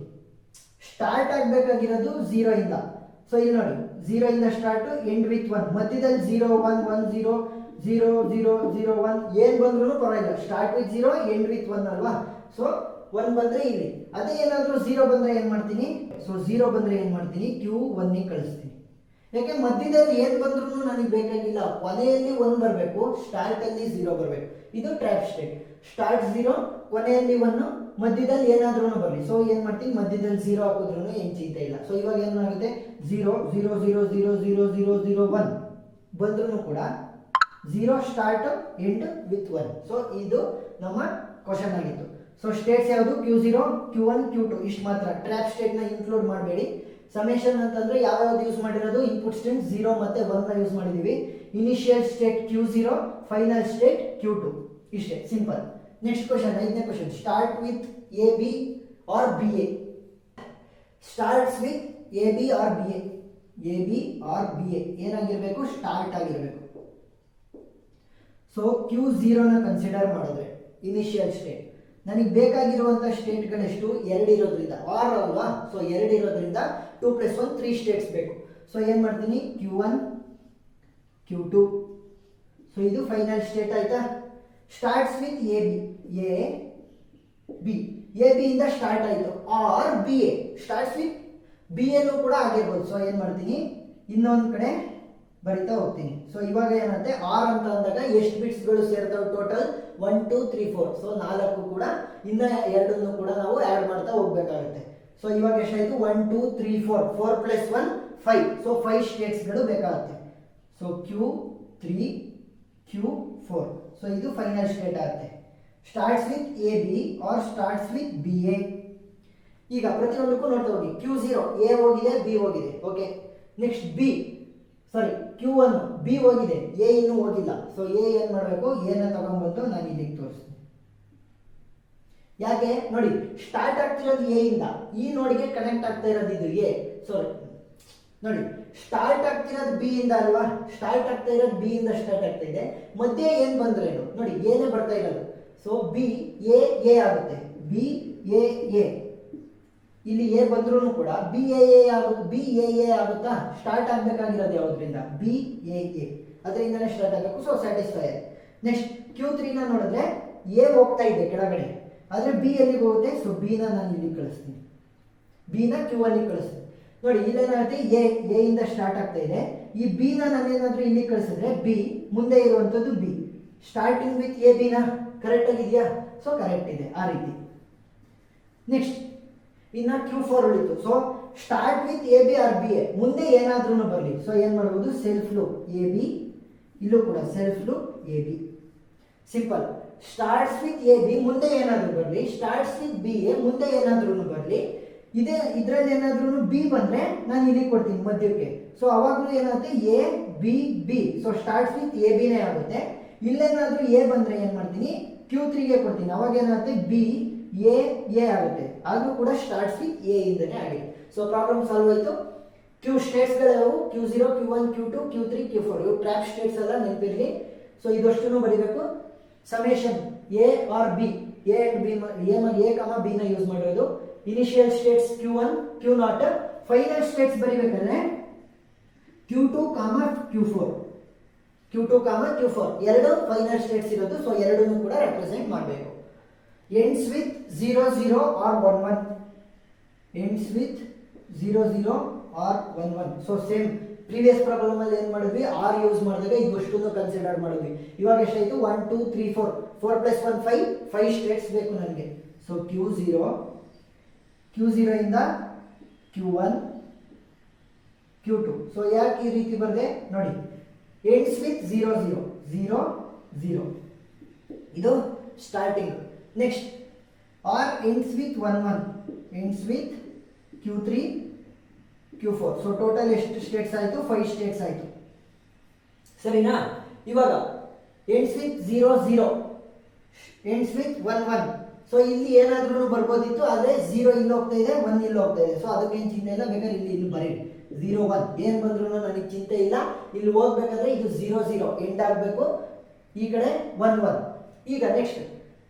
A: ಸ್ಟಾರ್ಟ್ ಆಗಬೇಕಾಗಿರೋದು 0 ಇಂದ. ಸೊ ಇಲ್ಲಿ ನೋಡಿ 0 ಇಂದ ಸ್ಟಾರ್ಟ್, ಎಂಡ್ ವಿತ್ 1. ಮಧ್ಯದಲ್ಲಿ 0 1 1 0 0 0 0 1 ಏನ್ ಬಂದ್ರೂ ಪರವಾಗಿಲ್ಲ. ಸ್ಟಾರ್ಟ್ ವಿತ್ 0 ಎಂಡ್ ವಿತ್ 1 ಅಲ್ವಾ. ಸೊ 1 ಬಂದ್ರೆ ಇಲ್ಲಿ. ಅದೇ ಏನಾದ್ರೂ 0 ಬಂದ್ರೆ ಏನ್ ಮಾಡ್ತೀನಿ, ಸೊ 0 ಬಂದ್ರೆ ಏನ್ ಮಾಡ್ತೀನಿ, Q1 ಗೆ ಕಳಿಸ್ತೀನಿ. ಯಾಕೆ ಮಧ್ಯದಲ್ಲಿ ಏನ್ ಬಂದ್ರೂ ನನಗೆ ಬೇಕಾಗಿಲ್ಲ, ಕೊನೆಯಲ್ಲಿ 1 ಬರಬೇಕು, ಸ್ಟಾರ್ಟ್ ಅಲ್ಲಿ 0 ಬರಬೇಕು. ಇದು ಟ್ರ್ಯಾಪ್ ಸ್ಟೇಟ್. ಸ್ಟಾರ್ಟ್ 0 ಕೊನೆಯಲ್ಲಿ 1 ಮಧ್ಯದಲ್ಲಿ ಏನಾದ್ರೂ ಬರಲಿ. ಸೊ ಏನ್ ಮಾಡ್ತೀನಿ, ಮಧ್ಯದಲ್ಲಿ 0 ಹಾಕಿದ್ರು ಏನ್ ಚಿಂತೆ ಇಲ್ಲ. ಸೊ ಇವಾಗ ಏನಾಗುತ್ತೆ, 0 0 0 0 0 0 0 1 ಬಂದ್ರೂ ಕೂಡ 0 ಸ್ಟಾರ್ಟ್ ಎಂಡ್ ವಿತ್ 1. ಸೊ ಇದು ನಮ್ಮ ಕ್ವಶನ್ ಆಗಿತ್ತು. ಸೊ ಸ್ಟೇಟ್ಸ್ ಯಾವುದು, Q0 Q1 Q2 ಇಷ್ಟು ಮಾತ್ರ. ಟ್ರ್ಯಾಪ್ ಸ್ಟೇಟ್ ನ ಇನ್ಕ್ಲೂಡ್ ಮಾಡಬೇಡಿ. ಸಮೇಷನ್ ಅಂತಂದ್ರೆ ಯಾವ್ಯಾವ್ದು ಯೂಸ್ ಮಾಡಿರೋದು, ಇನ್ಪುಟ್ ಸ್ಟ್ರಿಂಗ್ 0 ಮತ್ತೆ 1 ನ ಯೂಸ್ ಮಾಡಿದೀವಿ. Initial state Q0, final state Q2 ಇಷ್ಟೇ, ಸಿಂಪಲ್. ನೆಕ್ಸ್ಟ್ ಕ್ವಶನ್, 5ನೇ question, start with AB or BA. Starts with AB or BA. AB or BA ಏನಾಗಿರ್ಬೇಕು, ಸ್ಟಾರ್ಟ್ ಆಗಿರ್ಬೇಕು. ಸೊ Q0 ನ ಕನ್ಸಿಡರ್ ಮಾಡಿದ್ರೆ ಇನಿಷಿಯಲ್ ಸ್ಟೇಟ್, ನನಗೆ ಬೇಕಾಗಿರುವಂತ ಸ್ಟೇಟ್ಗಳೆಷ್ಟು, 2 ಇರೋದ್ರಿಂದ ಆರ್ ಅಲ್ವಾ. ಸೊ 2 ಇರೋದ್ರಿಂದ 2+1 3 ಸ್ಟೇಟ್ಸ್ ಬೇಕು. ಸೊ ಏನ್ ಮಾಡ್ತೀನಿ, Q1 Q2. ಸೊ ಇದು ಫೈನಲ್ ಸ್ಟೇಟ್ ಆಯ್ತಾ. ಸ್ಟಾರ್ಟ್ಸ್ ವಿತ್ AB ಇಂದ ಸ್ಟಾರ್ಟ್ ಆಯ್ತು, or BA. Starts with BA ಕೂಡ ಆಗಿರ್ಬೋದು. ಸೊ ಏನ್ ಮಾಡ್ತೀನಿ, ಇನ್ನೊಂದು ಕಡೆ ಬರಿತಾ ಹೋಗ್ತೀನಿ. ಸೊ ಇವಾಗ ಏನಂತೆ, ಆರ್ ಅಂತ ಅಂದಾಗ ಎಷ್ಟು ಬಿಟ್ಸ್ಗಳು ಸೇರ್ತಾವೆ, ಟೋಟಲ್ 1 2 3 4. ಸೊ 4 ಕೂಡ ಇನ್ನ 2 ಕೂಡ ನಾವು ಆಡ್ ಮಾಡ್ತಾ ಹೋಗ್ಬೇಕಾಗುತ್ತೆ. ಸೊ ಇವಾಗ ಎಷ್ಟಾಯ್ತು, 1 2 3 4 4+1 5. ಸೊ 5 ಸ್ಟೇಟ್ಸ್ಗಳು ಬೇಕಾಗುತ್ತೆ. So Q3 Q4. ಸೊ ಇದು ಫೈನಲ್ ಸ್ಟೇಟ್ ಆಗುತ್ತೆ. Starts with AB or starts with BA. ಈಗ ಪ್ರತಿಯೊಂದಕ್ಕೂ ನೋಡ್ತಾ ಹೋಗಿ. Q0 A ಹೋಗಿದೆ, B ಹೋಗಿದೆ, ಓಕೆ. ನೆಕ್ಸ್ಟ್ Q1 ಬಿ ಹೋಗಿದೆ, ಎ ಇನ್ನೂ ಹೋಗಿಲ್ಲ. ಸೊ ಎ ಏನ್ ಮಾಡಬೇಕು, ಎನ ತಗೊಂಡ್ಬಂದು ನಾನು ಇಲ್ಲಿಗೆ ತೋರಿಸ್ತೀನಿ. ಯಾಕೆ ನೋಡಿ, ಸ್ಟಾರ್ಟ್ ಆಗ್ತಿರೋದು ಎ ಇಂದ, ಈ ನೋಡಿಗೆ ಕನೆಕ್ಟ್ ಆಗ್ತಾ ಇರೋದು ಇದು ಎ. ಸಾರಿ ನೋಡಿ, ಸ್ಟಾರ್ಟ್ ಆಗ್ತಿರೋದು ಬಿ ಇಂದ ಅಲ್ವಾ, ಸ್ಟಾರ್ಟ್ ಆಗ್ತಾ ಇರೋದು ಬಿ ಇಂದ ಸ್ಟಾರ್ಟ್ ಆಗ್ತಾ ಇದೆ. ಮಧ್ಯೆ ಏನ್ ಬಂದ್ರೇನು ನೋಡಿ, ಏನೇ ಬರ್ತಾ ಇರೋದು. ಸೊ ಬಿ ಎ ಆಗುತ್ತೆ, ಬಿ ಎ. ಇಲ್ಲಿ ಎ ಬಂದ್ರೂ ಕೂಡ ಬಿ ಎ ಆಗುತ್ತಾ? ಸ್ಟಾರ್ಟ್ ಆಗ್ಬೇಕಾಗಿರೋದು ಯಾವ್ದ್ರಿಂದ, ಬಿ ಎ ಅದರಿಂದನೇ ಸ್ಟಾರ್ಟ್ ಆಗಬೇಕು. So satisfy. ನೆಕ್ಸ್ಟ್ Q3 ನ ನೋಡಿದ್ರೆ ಎ ಹೋಗ್ತಾ ಇದೆ ಕೆಳಗಡೆ, ಆದ್ರೆ ಬಿ ಎಲ್ಲಿಗೆ ಹೋಗುತ್ತೆ. ಸೊ ಬಿ ನ ನಾನು ಇಲ್ಲಿ ಕಳಿಸ್ತೀನಿ, ಬಿ ನ Q1 ಕಳಿಸ್ತೀನಿ. ನೋಡಿ ಇಲ್ಲೇನಾಗುತ್ತೆ, ಎ ಇಂದ ಸ್ಟಾರ್ಟ್ ಆಗ್ತಾ ಇದೆ. ಈ ಬಿ ನ ನಾನೇನಾದ್ರೂ ಇಲ್ಲಿ ಕಳಿಸಿದ್ರೆ ಬಿ ಮುಂದೆ ಇರುವಂತದ್ದು B, starting with A B ನ ಕರೆಕ್ಟ್ ಆಗಿದೆಯಾ? ಸೊ ಕರೆಕ್ಟ್ ಇದೆ ಆ ರೀತಿ. ನೆಕ್ಸ್ಟ್ ಇನ್ನ Q4 ಉಳಿತು. So start with A B or B A, ಮುಂದೆ ಏನಾದ್ರೂ ಬರಲಿ. ಸೊ ಏನ್ ಮಾಡಬಹುದು, ಸೆಲ್ಫ್ ಲೂಪ್ ಎ ಬಿ, ಇಲ್ಲೂ ಕೂಡ self loop A B. Simple. Starts with A B, ಮುಂದೆ ಏನಾದ್ರೂ ಬರಲಿ. ಸ್ಟಾರ್ಟ್ಸ್ ವಿತ್ ಬಿ ಎ, ಮುಂದೆ ಏನಾದ್ರೂ ಬರಲಿ. ಇದ್ರಲ್ಲಿ ಏನಾದ್ರೂ ಬಿ ಬಂದ್ರೆ ನಾನು ಇಲ್ಲಿ ಕೊಡ್ತೀನಿ ಮಧ್ಯಕ್ಕೆ. ಸೊ ಅವಾಗಲೂ ಏನಾಗುತ್ತೆ, A B B. So starts with A ಬಿನೇ ಆಗುತ್ತೆ. ಇಲ್ಲೇನಾದ್ರೂ ಎ ಬಂದ್ರೆ ಏನ್ ಮಾಡ್ತೀನಿ, Q3 ಗೆ ಕೊಡ್ತೀನಿ. ಅವಾಗ ಏನಾಗುತ್ತೆ, ಬಿ ಎ ಆಗುತ್ತೆ. ಆದ್ರೂ ಕೂಡ ಸ್ಟಾರ್ಟ್ಸ್ ವಿತ್ ಎ ಇಂದನೇ ಆಗಿದೆ. ಸೊ ಪ್ರಾಬ್ಲಮ್ ಸಾಲ್ವ್ ಆಯ್ತು. ಕ್ಯೂ ಸ್ಟೇಟ್ಸ್ ಗಳು Q0, Q1, Q2, Q3, Q4 ಇವು ಟ್ರ್ಯಾಪ್ ಸ್ಟೇಟ್ಸ್ ಎಲ್ಲ ನೆನಪಿರಲಿ. ಸೊ ಇದಷ್ಟನ್ನು ಬರೀಬೇಕು. Summation A or B, A and B, A comma B ನ ಯೂಸ್ ಮಾಡಿರೋದು. Initial states Q1, Q0. Final states ಬರೀಬೇಕಾದ್ರೆ Q2, Q4. Q2, Q4 ಎರಡು ಫೈನಲ್ ಸ್ಟೇಟ್ಸ್ ಇರೋದು. ಸೊ ಎರಡನ್ನೂ ಕೂಡ ರೆಪ್ರೆಸೆಂಟ್ ಮಾಡಬೇಕು. ends with 0 0 or 1 1, ends with 0 0 or 1 1. So same previous problem ಅಲ್ಲಿ ಏನ್ ಮಾಡಿದ್ವಿ, ಆರ್ ಯೂಸ್ ಮಾಡಿದಾಗ ಇದಷ್ಟನ್ನು ಕನ್ಸಿಡರ್ ಮಾಡಿದ್ವಿ. ಇವಾಗ ಎಷ್ಟಾಯ್ತು, 1 2 3 4, 4 + 1 5 ಸ್ಟೇಟ್ಸ್ ಬೇಕು ನನಗೆ. ಸೊ Q0 ಇಂದ Q1, Q2. ಸೊ ಯಾಕೆ ಈ ರೀತಿ ಬರದೆ ನೋಡಿ, ends with 0 0 0 0 ಇದು starting. Next are ends with 1 1, ends with Q3, Q4. So total ಎಷ್ಟು ಸ್ಟೇಟ್ಸ್ ಆಯಿತು, 5 ಸ್ಟೇಟ್ಸ್ ಆಯಿತು. ಸರಿನಾ? ಇವಾಗ ends with 0 0, ends with 1 1. So ಇಲ್ಲಿ ಏನಾದ್ರೂ ಬರ್ಬೋದಿತ್ತು, ಆದ್ರೆ 0 ಇಲ್ಲಿ ಹೋಗ್ತಾ ಇದೆ, 1 ಇಲ್ಲಿ ಹೋಗ್ತಾ ಇದೆ. ಸೊ ಅದಕ್ಕೇನು ಚಿಂತೆ ಇಲ್ಲ, ಬೇಕಾದ್ರೆ ಇಲ್ಲಿ ಬರೀ 0 1 ಏನ್ ಬಂದ್ರು ನನಗೆ ಚಿಂತೆ ಇಲ್ಲ. ಇಲ್ಲಿ ಹೋಗ್ಬೇಕಾದ್ರೆ ಇದು 0 0 ಎಂಡ್ ಆಗಬೇಕು, ಈ ಕಡೆ 1 1. ಈಗ ನೆಕ್ಸ್ಟ್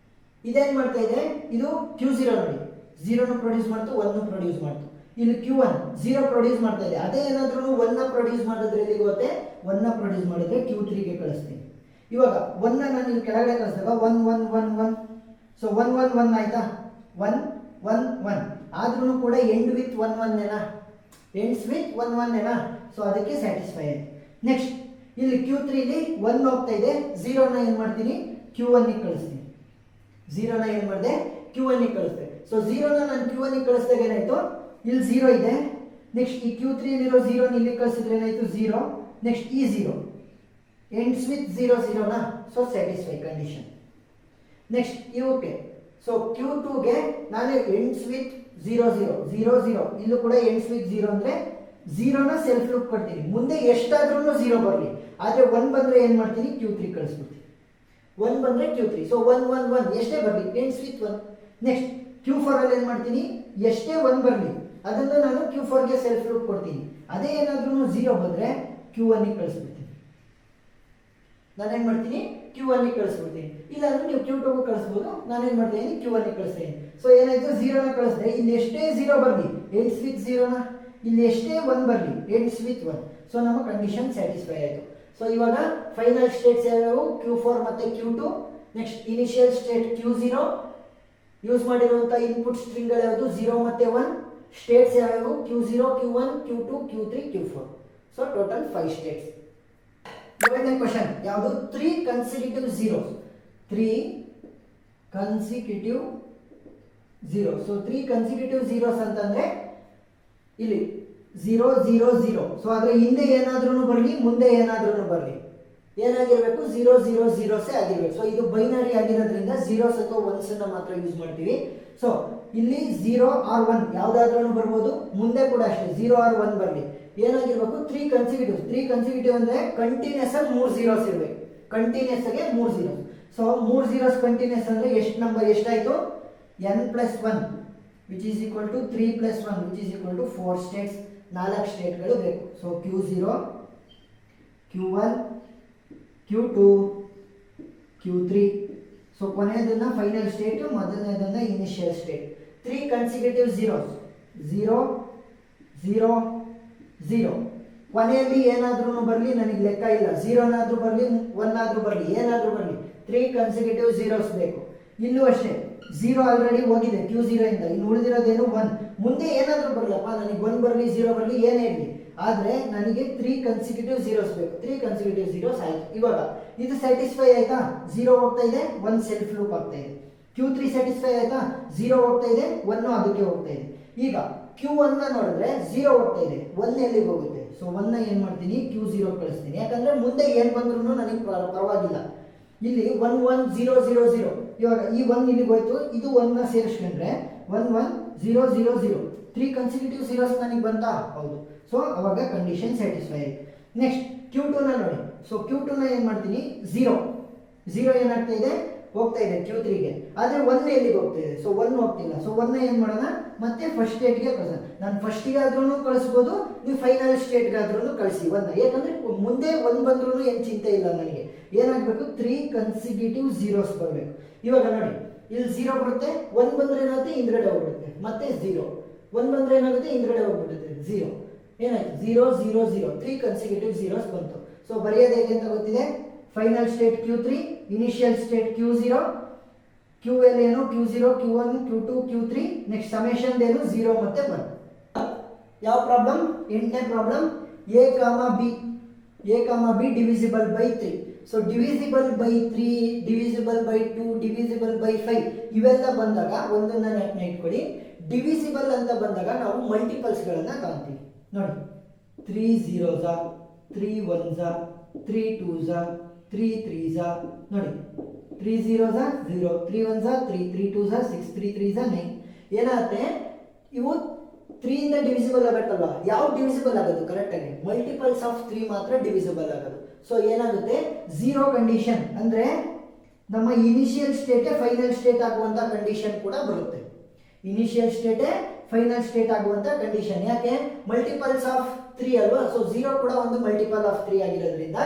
A: ಇದೇನ್ ಮಾಡ್ತಾ ಇದೆ, ಇದು Q0 ನೋಡಿ, 0 ಪ್ರೊಡ್ಯೂಸ್ ಮಾಡ್ತು, 1 ಪ್ರೊಡ್ಯೂಸ್ ಮಾಡ್ತು. ಇಲ್ಲಿ Q1 0 ಪ್ರೊಡ್ಯೂಸ್ ಮಾಡ್ತಾ ಇದೆ. ಅದೇ ಏನಾದ್ರೂ 1 ಪ್ರೊಡ್ಯೂಸ್ ಮಾಡಿದ್ರೆ ಎಲ್ಲಿಗೆ ಹೋಗುತ್ತೆ, 1 ಪ್ರೊಡ್ಯೂಸ್ ಮಾಡಿದ್ರೆ Q3 ಗೆ ಕಳಿಸ್ತೀನಿ. ಇವಾಗ 1 ನಾನು ಇಲ್ಲಿ ಕೆಳಗಡೆ ಕಳಿಸಿದಾಗ 1 1 1 1. ಸೊ 1 1 1 ಆಯ್ತಾ, 1 1 1. ಆದ್ರೂ ಕೂಡ ಎಂಡ್ ವಿತ್ 1 1 ಏನಾ, ಎಂಡ್ಸ್ ವಿತ್ 1 1 ಏನಾ. ಸೊ ಅದಕ್ಕೆ ಸ್ಯಾಟಿಸ್ಫೈ ಆಯ್ತು. ನೆಕ್ಸ್ಟ್ ಇಲ್ಲಿ Q3 ಲಿ 1 ಹೋಗ್ತಾ ಇದೆ, 0 ನ ಏನ್ ಮಾಡ್ತೀನಿ, Q1 ಗೆ ಕಳಿಸ್ತೀನಿ. 0 ನ ಏನ್ ಮಾಡಿದೆ, Q1 ಗೆ ಕಳಿಸ್ದೆ. ಸೊ 0 ನ ನಾನು Q1 ಗೆ ಕಳಿಸಿದಾಗ ಏನಾಯ್ತು, ಇಲ್ಲಿ 0 ಇದೆ. ನೆಕ್ಸ್ಟ್ ಈ Q3 ಅಲ್ಲಿರೋ 0 ನ ಇಲ್ಲಿ ಕಳಿಸಿದ್ರೆ ಏನಾಯ್ತು, 0. ನೆಕ್ಸ್ಟ್ ಈ 0 ಎಂಡ್ಸ್ ವಿತ್ 0 0 ನಾ. So satisfy condition. Next okay. So Q2 ಗೆ ನಾನು ಎಂಡ್ಸ್ ವಿತ್ 0 0 0 0, ಇಲ್ಲೂ ಕೂಡ ಎಂಡ್ಸ್ ವಿತ್ 0 ಅಂದ್ರೆ 0 ನ ಸೆಲ್ಫ್ ಲೂಪ್ ಕೊಡ್ತೀನಿ. ಮುಂದೆ ಎಷ್ಟಾದ್ರೂ 0 ಬರಲಿ, ಆದ್ರೆ 1 ಬಂದ್ರೆ ಏನ್ ಮಾಡ್ತೀನಿ, Q3 ಕಳಿಸ್ಬಿಡ್ತೀನಿ. 1 ಬಂದ್ರೆ Q3. ಸೊ 1 1 1 ಎಷ್ಟೇ ಬರಲಿ, ಎಂಡ್ಸ್ ವಿತ್ 1. ನೆಕ್ಸ್ಟ್ Q4 ಅಲ್ಲಿ ಏನ್ ಮಾಡ್ತೀನಿ, ಎಷ್ಟೇ 1 ಬರಲಿ ಅದನ್ನು ನಾನು Q4 ಗೆ ಸೆಲ್ಫ್ ಲೂಪ್ ಕೊಡ್ತೀನಿ. ಅದೇ ಏನಾದ್ರೂ 0 ಬಂದ್ರೆ Q1 ಗೆ ಕಳಿಸ್ಬಿಡ್ತೀನಿ. ನಾನೇನ್ ಮಾಡ್ತೀನಿ, Q1 ಗೆ ಕಳಿಸ್ಬಿಡ್ತೀನಿ. ಇಲ್ಲಾಂದ್ರೆ ನೀವು Q2 ಗೆ ಕಳಿಸ್ಬೋದು. ನಾನೇನ್ ಮಾಡ್ತೀನಿ, Q1 ಗೆ ಕಳಿಸ್ತೀನಿ. ಸೊ ಏನಾಯ್ತು, 0 ನ ಕಳಿಸಿದ್ರೆ ಇಲ್ಲಿ ಎಷ್ಟೇ 0 ಬರಲಿ, ಎಂಡ್ಸ್ ವಿತ್ 0 ನ. ಇಲ್ಲಿ ಎಷ್ಟೇ 1 ಬರಲಿ, ಎಂಡ್ಸ್ ವಿತ್ 1. ಸೊ ನಮ್ಮ ಕಂಡೀಷನ್ ಸ್ಯಾಟಿಸ್ಫೈ ಆಯಿತು. ಸೊ ಇವಾಗ ಫೈನಲ್ ಸ್ಟೇಟ್ಸ್ ಯಾವ್ಯಾವು, Q4 ಮತ್ತೆ Q2. Next initial state Q0. Use ಮಾಡಿರುವಂತ ಇನ್ಪುಟ್ ಸ್ಟ್ರಿಂಗ್ ಗಳು ಯಾವುದು, 0 ಮತ್ತೆ 1. ಸ್ಟೇಟ್ಸ್ ಯಾವ್ಯಾವು, Q0, Q1, Q2, Q3, Q4. So total 5 States. ಮೊದಲನೇ ಕ್ವೆಶ್ಚನ್ ಯಾವುದು, 3 consecutive zeros. 3 consecutive zeros. So 3 consecutive zeros ಅಂತಂದ್ರೆ ಇಲ್ಲಿ 0 0 0. ಸೊ ಆದ್ರೆ ಹಿಂದೆ ಏನಾದ್ರೂ ಬರಲಿ, ಮುಂದೆ ಏನಾದ್ರೂ ಬರಲಿ, ಏನಾಗಿರ್ಬೇಕು, 0 0 0 ಆಗಿರ್ಬೇಕು. ಸೊ ಇದು ಬೈನರಿ ಆಗಿರೋದ್ರಿಂದ 0s ಅಥವಾ 1s ಅನ್ನ ಮಾತ್ರ ಯೂಸ್ ಮಾಡ್ತೀವಿ. ಸೊ ಇಲ್ಲಿ 0 or 1 ಯಾವ್ದಾದ್ರೂ ಬರ್ಬೋದು, ಮುಂದೆ ಕೂಡ ಅಷ್ಟೇ 0 or 1 ಬರಲಿ. ಏನಾಗಿರ್ಬೇಕು 3 ಕನ್ಸಿಕ್ಯೂಟಿವ್ ಅಂದ್ರೆ ಕಂಟಿನ್ಯೂಸ್ ಆಗಿ 3 zeros ಇರಬೇಕು. ಕಂಟಿನ್ಯೂಸ್ ಆಗಿ 3 zeros. ಸೊ 3 zeros ಕಂಟಿನ್ಯೂಸ್ ಅಂದ್ರೆ ಎಷ್ಟಾಯ್ತು n+1 which is equal to 3+1 which is equal to 4 states. 4 ಸ್ಟೇಟ್ಗಳು ಬೇಕು. So Q0, Q1, Q2, Q3. So ಕೊನೆಯದನ್ನ ಫೈನಲ್ ಸ್ಟೇಟ್, ಮೊದಲನೇದನ್ನ ಇನಿಷಿಯಲ್ ಸ್ಟೇಟ್. 3 consecutive zeros 0 0 0. ಕೊನೆಯಲ್ಲಿ ಏನಾದ್ರೂ ಬರಲಿ ನನಗೆ ಲೆಕ್ಕ ಇಲ್ಲ, 0 ನಾದ್ರೂ ಬರಲಿ 1 ಆದ್ರೂ ಬರಲಿ ಏನಾದ್ರೂ ಬರಲಿ 3 ಕನ್ಸಿಕ್ಯೂಟಿವ್ zeros ಬೇಕು. ಇಲ್ಲೂ ಅಷ್ಟೇ 0 ಆಲ್ರೆಡಿ ಹೋಗಿದೆ Q0 ಇಂದ, ಇನ್ನು ಉಳಿದಿರೋದೇನು 1. ಮುಂದೆ ಏನಾದ್ರೂ ಬರಲಪ್ಪ, ನನಗೆ 1 ಬರಲಿ 0 ಬರಲಿ ಏನೇ ಇರಲಿ, ಆದರೆ ನನಗೆ 3 ಕನ್ಸಿಕ್ಯೂಟಿವ್ zeros ಬೇಕು. 3 ಕನ್ಸಿಕ್ಯೂಟಿವ್ zeros ಆಯ್ತು. ಇವಾಗ ಇದು ಸ್ಯಾಟಿಸ್ಫೈ ಆಯ್ತಾ, 0 ಹೋಗ್ತಾ ಇದೆ 1 ಸೆಲ್ಫ್ ಲೂಪ್ ಆಗ್ತಾ ಇದೆ. Q3 ಸ್ಯಾಟಿಸ್ಫೈ ಆಯ್ತಾ, 0 ಹೋಗ್ತಾ ಇದೆ 1 ಅದಕ್ಕೆ ಹೋಗ್ತಾ ಇದೆ. ಈಗ Q1 ನೋಡಿದ್ರೆ 0 ಹೋಗ್ತಾ ಇದೆ, 1 ಎಲ್ಲಿಗೆ ಹೋಗುತ್ತೆ. ಸೊ 1 ಏನು ಮಾಡ್ತೀನಿ Q0 ಕಳಿಸ್ತೀನಿ, ಯಾಕಂದ್ರೆ ಮುಂದೆ ಏನು ಬಂದ್ರೂ ನನಗೆ ಪರವಾಗಿಲ್ಲ. ಇಲ್ಲಿ 1 1 0 0 0. ಇವಾಗ ಈ 1 ಇಲ್ಲಿಗೆ ಹೋಯ್ತು, ಇದು 1 ಸೇರಿಸ್ಕೊಂಡ್ರೆ 1 1 0 0 0. 3 ಕನ್ಸಿಕ್ಯೂಟಿವ್ zeros ನನಗೆ ಬಂತಾ, ಹೌದು. ಸೊ ಅವಾಗ ಕಂಡೀಷನ್ ಸ್ಯಾಟಿಸ್ಫೈ ಆಯ್ತು. ನೆಕ್ಸ್ಟ್ Q2 ನೋಡಿ. ಸೊ Q2 ಏನು ಮಾಡ್ತೀನಿ 0 ಏನಾಗ್ತಾ ಇದೆ ಹೋಗ್ತಾ ಇದೆ Q3ಗೆ, ಆದರೆ 1 ಎಲ್ಲಿಗೆ ಹೋಗ್ತಾ ಇದೆ. ಸೊ 1 ಹೋಗ್ತಿಲ್ಲ. ಸೊ 1 ಏನು ಮಾಡೋಣ, ಮತ್ತೆ ಫಸ್ಟ್ ಸ್ಟೇಟ್ಗೆ ಕಳಿಸೋಣ. ನಾನು ಫಸ್ಟಿಗಾದ್ರೂ ಕಳಿಸ್ಬೋದು, ನೀವು ಫೈನಲ್ ಸ್ಟೇಟ್ಗಾದ್ರೂ ಕಳಿಸಿ 1. ಯಾಕಂದ್ರೆ ಮುಂದೆ 1 ಬಂದ್ರೂ ಏನು ಚಿಂತೆ ಇಲ್ಲ ನನಗೆ. ಏನಾಗಬೇಕು 3 ಕನ್ಸಿಕ್ಯೂಟಿವ್ zeros ಬರಬೇಕು. ಇವಾಗ ನೋಡಿ ಇಲ್ಲಿ 0 ಬರುತ್ತೆ, 1 ಬಂದ್ರೆ ಏನಾಗುತ್ತೆ ಹಿಂದ್ಗಡೆ ಹೋಗ್ಬಿಡುತ್ತೆ, ಮತ್ತೆ 0. 1 ಬಂದ್ರೆ ಏನಾಗುತ್ತೆ ಹಿಂದ್ಗಡೆ ಹೋಗ್ಬಿಡುತ್ತೆ 0. ಏನಾಯ್ತು 0 0 0. 3 ಕನ್ಸಿಕ್ಯೂಟಿವ್ zeros ಬಂತು. ಸೊ ಬರೆಯೋದು ಹೇಗೆ ಅಂತ ಗೊತ್ತಿದೆ. Final state Q3, initial state Q0, QL ಏನು Q0, Q1, Q2, Q3. Next summation ಏನು 0 ಮತ್ತೆ 1. ಯಾವ ಪ್ರಾಬ್ಲಮ್, 8ನೇ problem. A, B divisible by 3. So divisible by 3, divisible by 2, divisible by 5 ಇವೆಲ್ಲ ಬಂದಾಗ ಒಂದನ್ನ ನೆನಪಿನ ಇಟ್ಕೊಳ್ಳಿ. ಡಿವಿಸಿಬಲ್ ಅಂತ ಬಂದಾಗ ನಾವು ಮಲ್ಟಿಪಲ್ಸ್ಗಳನ್ನ ಕಾಣ್ತೀವಿ. ನೋಡಿ 3 zeros, 3 1s, 3 2s, 3 3s. ನೋಡಿ 3 zeros 0, 3 1s 3, 3 2s 6, 3 3s 9. ಏನಾಗುತ್ತೆ ಇವು 3 ಇಂದ ಡಿವಿಸಿಬಲ್ ಆಗಬೇಕಲ್ವ. ಯಾವ ಡಿವಿಸಿಬಲ್ ಆಗೋದು ಕರೆಕ್ಟಾಗಿ ಮಲ್ಟಿಪಲ್ಸ್ ಆಫ್ 3 ಮಾತ್ರ ಡಿವಿಸಿಬಲ್ ಆಗೋದು. ಸೊ ಏನಾಗುತ್ತೆ 0 ಕಂಡೀಷನ್ ಅಂದ್ರೆ ನಮ್ಮ ಇನಿಷಿಯಲ್ ಸ್ಟೇಟೇ ಫೈನಲ್ ಸ್ಟೇಟ್ ಆಗುವಂತ ಕಂಡೀಷನ್ ಕೂಡ ಬರುತ್ತೆ. ಇನಿಷಿಯಲ್ ಸ್ಟೇಟೇ ಫೈನಲ್ ಸ್ಟೇಟ್ ಆಗುವಂತ ಕಂಡೀಷನ್. ಯಾಕೆ ಮಲ್ಟಿಪಲ್ಸ್ ಆಫ್ 3 ಅಲ್ವಾ. ಸೊ 0 ಕೂಡ ಒಂದು ಮಲ್ಟಿಪಲ್ ಆಫ್ 3 ಆಗಿರೋದ್ರಿಂದ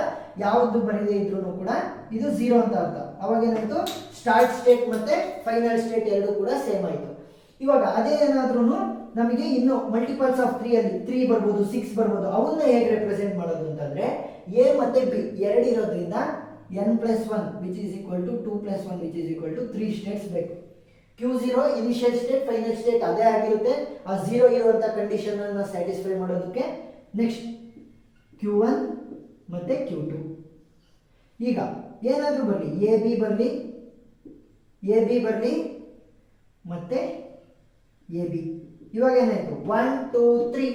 A: ಯಾವುದು ಬರದೇ ಇದ್ರೂ ಕೂಡ ಇದು 0 ಅಂತ ಅರ್ಥ. ಅವಾಗ ಏನಾಯ್ತು ಸ್ಟಾರ್ಟ್ ಸ್ಟೇಟ್ ಮತ್ತೆ ಫೈನಲ್ ಸ್ಟೇಟ್ ಎರಡು ಕೂಡ ಸೇಮ್ ಆಯ್ತು. ಇವಾಗ ಅದೇ ಏನಾದ್ರೂ ನಮಗೆ ಇನ್ನು ಮಲ್ಟಿಪಲ್ಸ್ ಆಫ್ 3 ಅಲ್ಲಿ 3 ಬರ್ಬೋದು 6 ಬರ್ಬೋದು, ಅವನ್ನ ಹೇಗೆ ರೆಪ್ರೆಸೆಂಟ್ ಮಾಡೋದು ಅಂತಂದ್ರೆ A ಮತ್ತೆ B ಎರಡು ಇರೋದ್ರಿಂದ n+1 which is equal to 2+1 which is equal to 3 States ಬೇಕು. Q0 initial state final state ಅದೇ ಆಗಿರುತ್ತೆ. ಆ 0 ಇರುವಂತ ಕಂಡೀಷನ್ ಅನ್ನು ಸ್ಯಾಟಿಸ್ಫೈ ಮಾಡೋದಕ್ಕೆ. ನೆಕ್ಸ್ಟ್ Q1 ಮತ್ತೆ Q2. ಈಗ ಏನಾದರೂ ಬರಲಿ AB ಬರಲಿ ಮತ್ತೆ AB. ಇವಾಗ ಏನಾಯ್ತು 1 2 3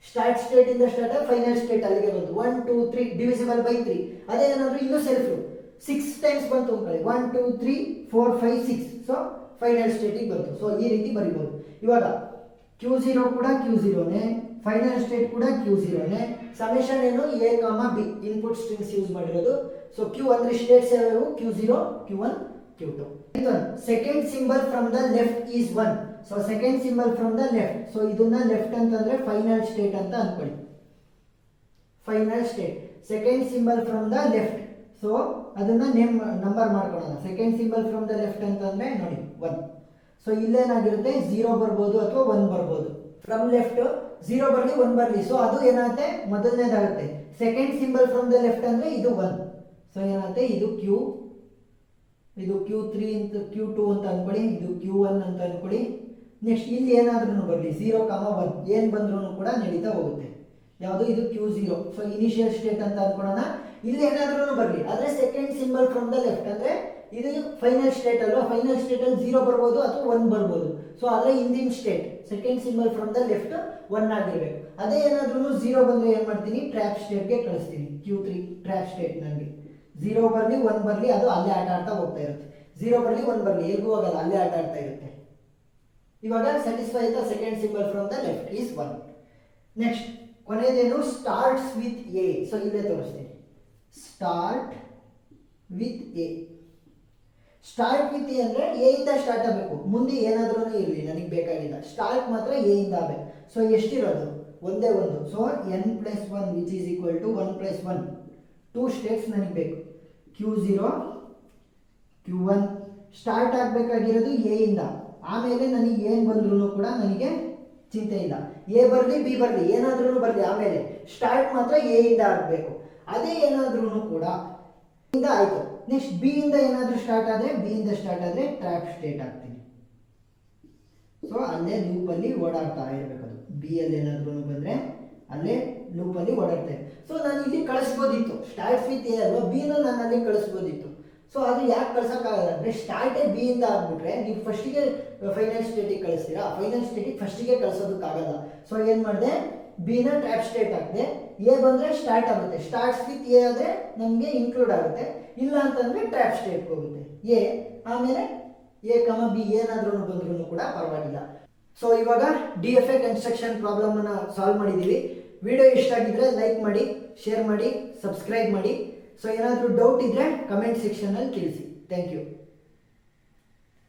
A: ಸ್ಟಾರ್ಟ್ ಸ್ಟೇಟ್ ಇಂದ ಸ್ಟಾರ್ಟ್ ಫೈನಲ್ ಸ್ಟೇಟ್ ಅಲ್ಲಿಗೆ ಬಂತು. 1 2 3 ಡಿವಿಸಿಬಲ್ ಬೈ 3. ಅದೇ ಏನಾದರೂ ಇನ್ನೂ ಸೆಲ್ಫ್ 6 ಟೈಮ್ಸ್ ಬಂತು ಅಂದ್ಕೊಳ್ಳಿ. 1 2 3 4 5 6. ಸೊ ಫೈನಲ್ ಸ್ಟೇಟಿಗೆ ಬಂತು. ಸೊ ಈ ರೀತಿ ಬರಿಬಹುದು. ಇವಾಗ Q0 ಕೂಡ Q0ನೇ, ಫೈನಲ್ ಸ್ಟೇಟ್ ಕೂಡ Q0ನೇ. ಸಮೇಷನ್ ಏನು A, B input strings use ಮಾಡಿರೋದು. ಸೊ Q ಅಂದ್ರೆ ಸ್ಟೇಟ್ಸ್ ಯಾವ್ಯಾವು Q0, Q1, Q2. Second symbol from the left is 1. So second symbol from the left. So ಇದನ್ನ ಲೆಫ್ಟ್ ಅಂತಂದ್ರೆ ಫೈನಲ್ ಸ್ಟೇಟ್ ಅಂತ ಅನ್ಕೊಳ್ಳಿ. Final state second symbol from the left. So ಅದನ್ನ ನಂಬರ್ ಮಾಡ್ಕೊಳ್ಳೋಣ. Second symbol from the left ಅಂತಂದ್ರೆ ನೋಡಿ 1. ಸೊ ಇಲ್ಲೇನಾಗಿರುತ್ತೆ 0 ಬರ್ಬೋದು ಅಥವಾ 1 ಬರ್ಬೋದು. ಫ್ರಮ್ ಲೆಫ್ಟ್ 0 ಬರಲಿ 1 ಬರಲಿ. ಸೊ ಅದು ಏನಾಗುತ್ತೆ ಮೊದಲನೇದಾಗುತ್ತೆ. Second symbol from the left ಅಂದ್ರೆ ಇದು 1. ಸೊ ಏನಾಗುತ್ತೆ ಇದು Q3 ಅಂತ Q2 ಅಂತ ಅನ್ಕೊಳ್ಳಿ, ಇದು Q1 ಅಂತ ಅನ್ಕೊಳ್ಳಿ. ನೆಕ್ಸ್ಟ್ ಇಲ್ಲಿ ಏನಾದ್ರೂ ಬರಲಿ 0, 1 ಏನ್ ಬಂದ್ರೂ ಕೂಡ ನಡೀತಾ ಹೋಗುತ್ತೆ. ಯಾವುದು ಇದು Q0. ಸೊ ಇನಿಷಿಯಲ್ ಸ್ಟೇಟ್ ಅಂತ ಅನ್ಕೊಳ್ಳೋಣ. ಇಲ್ಲಿ ಏನಾದ್ರೂ ಬರಲಿ, ಆದ್ರೆ second symbol from the left ಅಂದ್ರೆ ಇದು ಫೈನಲ್ ಸ್ಟೇಟ್ ಅಲ್ವಾ. ಫೈನಲ್ ಸ್ಟೇಟ್ ಅಲ್ಲಿ 0 ಬರ್ಬೋದು ಅಥವಾ 1 ಬರ್ಬೋದು. ಸೊ ಅದೇ ಹಿಂದಿನ state second symbol from the left 1 ಆಗಿರ್ಬೇಕು. ಅದೇ ಏನಾದ್ರೂ 0 ಬಂದ್ರೆ ಏನ್ ಮಾಡ್ತೀನಿ ಟ್ರ್ಯಾಪ್ ಸ್ಟೇಟ್ಗೆ ಕಳಿಸ್ತೀನಿ. Q3 ಟ್ರ್ಯಾಪ್ ಸ್ಟೇಟ್ ನನಗೆ 0 ಬರಲಿ 1 ಬರಲಿ ಅದು ಅಲ್ಲೇ ಆಟ ಆಡ್ತಾ ಹೋಗ್ತಾ ಇರುತ್ತೆ. 0 ಬರಲಿ 1 ಬರಲಿ ಎಲ್ಗೂ ಹೋಗಲ್ಲ, ಅಲ್ಲೇ ಆಟ ಆಡ್ತಾ ಇರುತ್ತೆ. ಇವಾಗ ಸ್ಯಾಟಿಸ್ಫೈ ಆಯ್ತಾ second symbol from the left is 1. Next ಕೊನೆಯದೇನು ಸ್ಟಾರ್ಟ್ಸ್ ವಿತ್ ಎ. ಸೊ ಇಲ್ಲೇ ತೋರಿಸ್ತೀನಿ, start with A. Start with A ಅಂದರೆ ಎ ಇಂದ ಸ್ಟಾರ್ಟ್ ಆಗಬೇಕು, ಮುಂದೆ ಏನಾದ್ರೂ ಇರಲಿ ನನಗೆ ಬೇಕಾಗಿಲ್ಲ, ಸ್ಟಾರ್ಟ್ ಮಾತ್ರ ಎ ಇಂದ ಆಗಬೇಕು. ಸೊ ಎಷ್ಟಿರೋದು ಒಂದೇ ಒಂದು. So n+1 which is equal to 1+1. 2 steps ನನಗೆ ಬೇಕು. Q0 Q1 ಸ್ಟಾರ್ಟ್ ಆಗಬೇಕಾಗಿರೋದು ಎ ಇಂದ. ಆಮೇಲೆ ನನಗೆ ಏನು ಬಂದ್ರೂ ಕೂಡ ನನಗೆ ಚಿಂತೆ ಇಲ್ಲ, ಎ ಬರಲಿ ಬಿ ಬರಲಿ ಏನಾದ್ರೂ ಬರಲಿ, ಆಮೇಲೆ ಸ್ಟಾರ್ಟ್ ಮಾತ್ರ ಎ ಇಂದ ಆಗಬೇಕು. ಅದೇ ಏನಾದ್ರೂ ಕೂಡ ಇಂದ ಆಯಿತು. ನೆಕ್ಸ್ಟ್ ಬಿ ಇಂದ ಏನಾದರೂ ಸ್ಟಾರ್ಟ್ ಆದರೆ, ಬಿ ಇಂದ ಸ್ಟಾರ್ಟ್ ಆದರೆ ಟ್ರ್ಯಾಪ್ ಸ್ಟೇಟ್ ಆಗ್ತೀನಿ. ಸೊ ಅಲ್ಲೇ ಲೂಪಲ್ಲಿ ಓಡಾಡ್ತಾ ಇರಬೇಕು. ಅದು ಬಿ ಅಲ್ಲಿ ಏನಾದ್ರೂ ಬಂದರೆ ಅಲ್ಲೇ ಲೂಪಲ್ಲಿ ಓಡಾಡ್ತಾ ಇದೆ. ಸೊ ನಾನು ಇಲ್ಲಿ ಕಳಿಸ್ಬೋದಿತ್ತು, ಸ್ಟಾರ್ಟ್ ವಿತ್ ಎ ಅಲ್ವಾ, ಬಿನ ನಾನು ಅಲ್ಲಿ ಕಳಿಸ್ಬೋದಿತ್ತು. ಸೊ ಅದು ಯಾಕೆ ಕಳ್ಸೋಕ್ಕಾಗಲ್ಲ ಅಂದರೆ ಸ್ಟಾರ್ಟೇ ಬಿ ಇಂದ ಆಗ್ಬಿಟ್ರೆ ನೀವು ಫಸ್ಟಿಗೆ ಫೈನಲ್ ಸ್ಟೇಟಿಗೆ ಕಳಿಸ್ತೀರಾ, ಫೈನಲ್ ಸ್ಟೇಟಿಗೆ ಫಸ್ಟಿಗೆ ಕಳಿಸೋದಕ್ಕಾಗಲ್ಲ. ಸೊ ಏನು ಮಾಡಿದೆ, ಬಿನ ಟ್ರ್ಯಾಪ್ ಸ್ಟೇಟ್ ಹಾಕಿದೆ, ಎ ಬಂದರೆ ಸ್ಟಾರ್ಟ್ ಆಗುತ್ತೆ, ಸ್ಟಾರ್ಟ್ಸ್ ವಿತ್ ಎ ಆದರೆ ನಮಗೆ ಇನ್ಕ್ಲೂಡ್ ಆಗುತ್ತೆ, ಇಲ್ಲ ಅಂತಂದರೆ ಟ್ರ್ಯಾಪ್ ಸ್ಟೇಟ್ಗೆ ಹೋಗುತ್ತೆ ಎ, ಆಮೇಲೆ ಎ ಕಮ ಬಿ ಏನಾದ್ರೂ ಬಂದ್ರೂ ಕೂಡ ಪರವಾಗಿಲ್ಲ. ಸೊ ಇವಾಗ DFA ಕನ್ಸ್ಟ್ರಕ್ಷನ್ ಪ್ರಾಬ್ಲಮನ್ನು ಸಾಲ್ವ್ ಮಾಡಿದ್ದೀವಿ. ವಿಡಿಯೋ ಇಷ್ಟ ಆಗಿದ್ರೆ ಲೈಕ್ ಮಾಡಿ, ಶೇರ್ ಮಾಡಿ, ಸಬ್ಸ್ಕ್ರೈಬ್ ಮಾಡಿ. ಸೊ ಏನಾದರೂ ಡೌಟ್ ಇದ್ದರೆ ಕಮೆಂಟ್ ಸೆಕ್ಷನಲ್ಲಿ ತಿಳಿಸಿ. Thank you.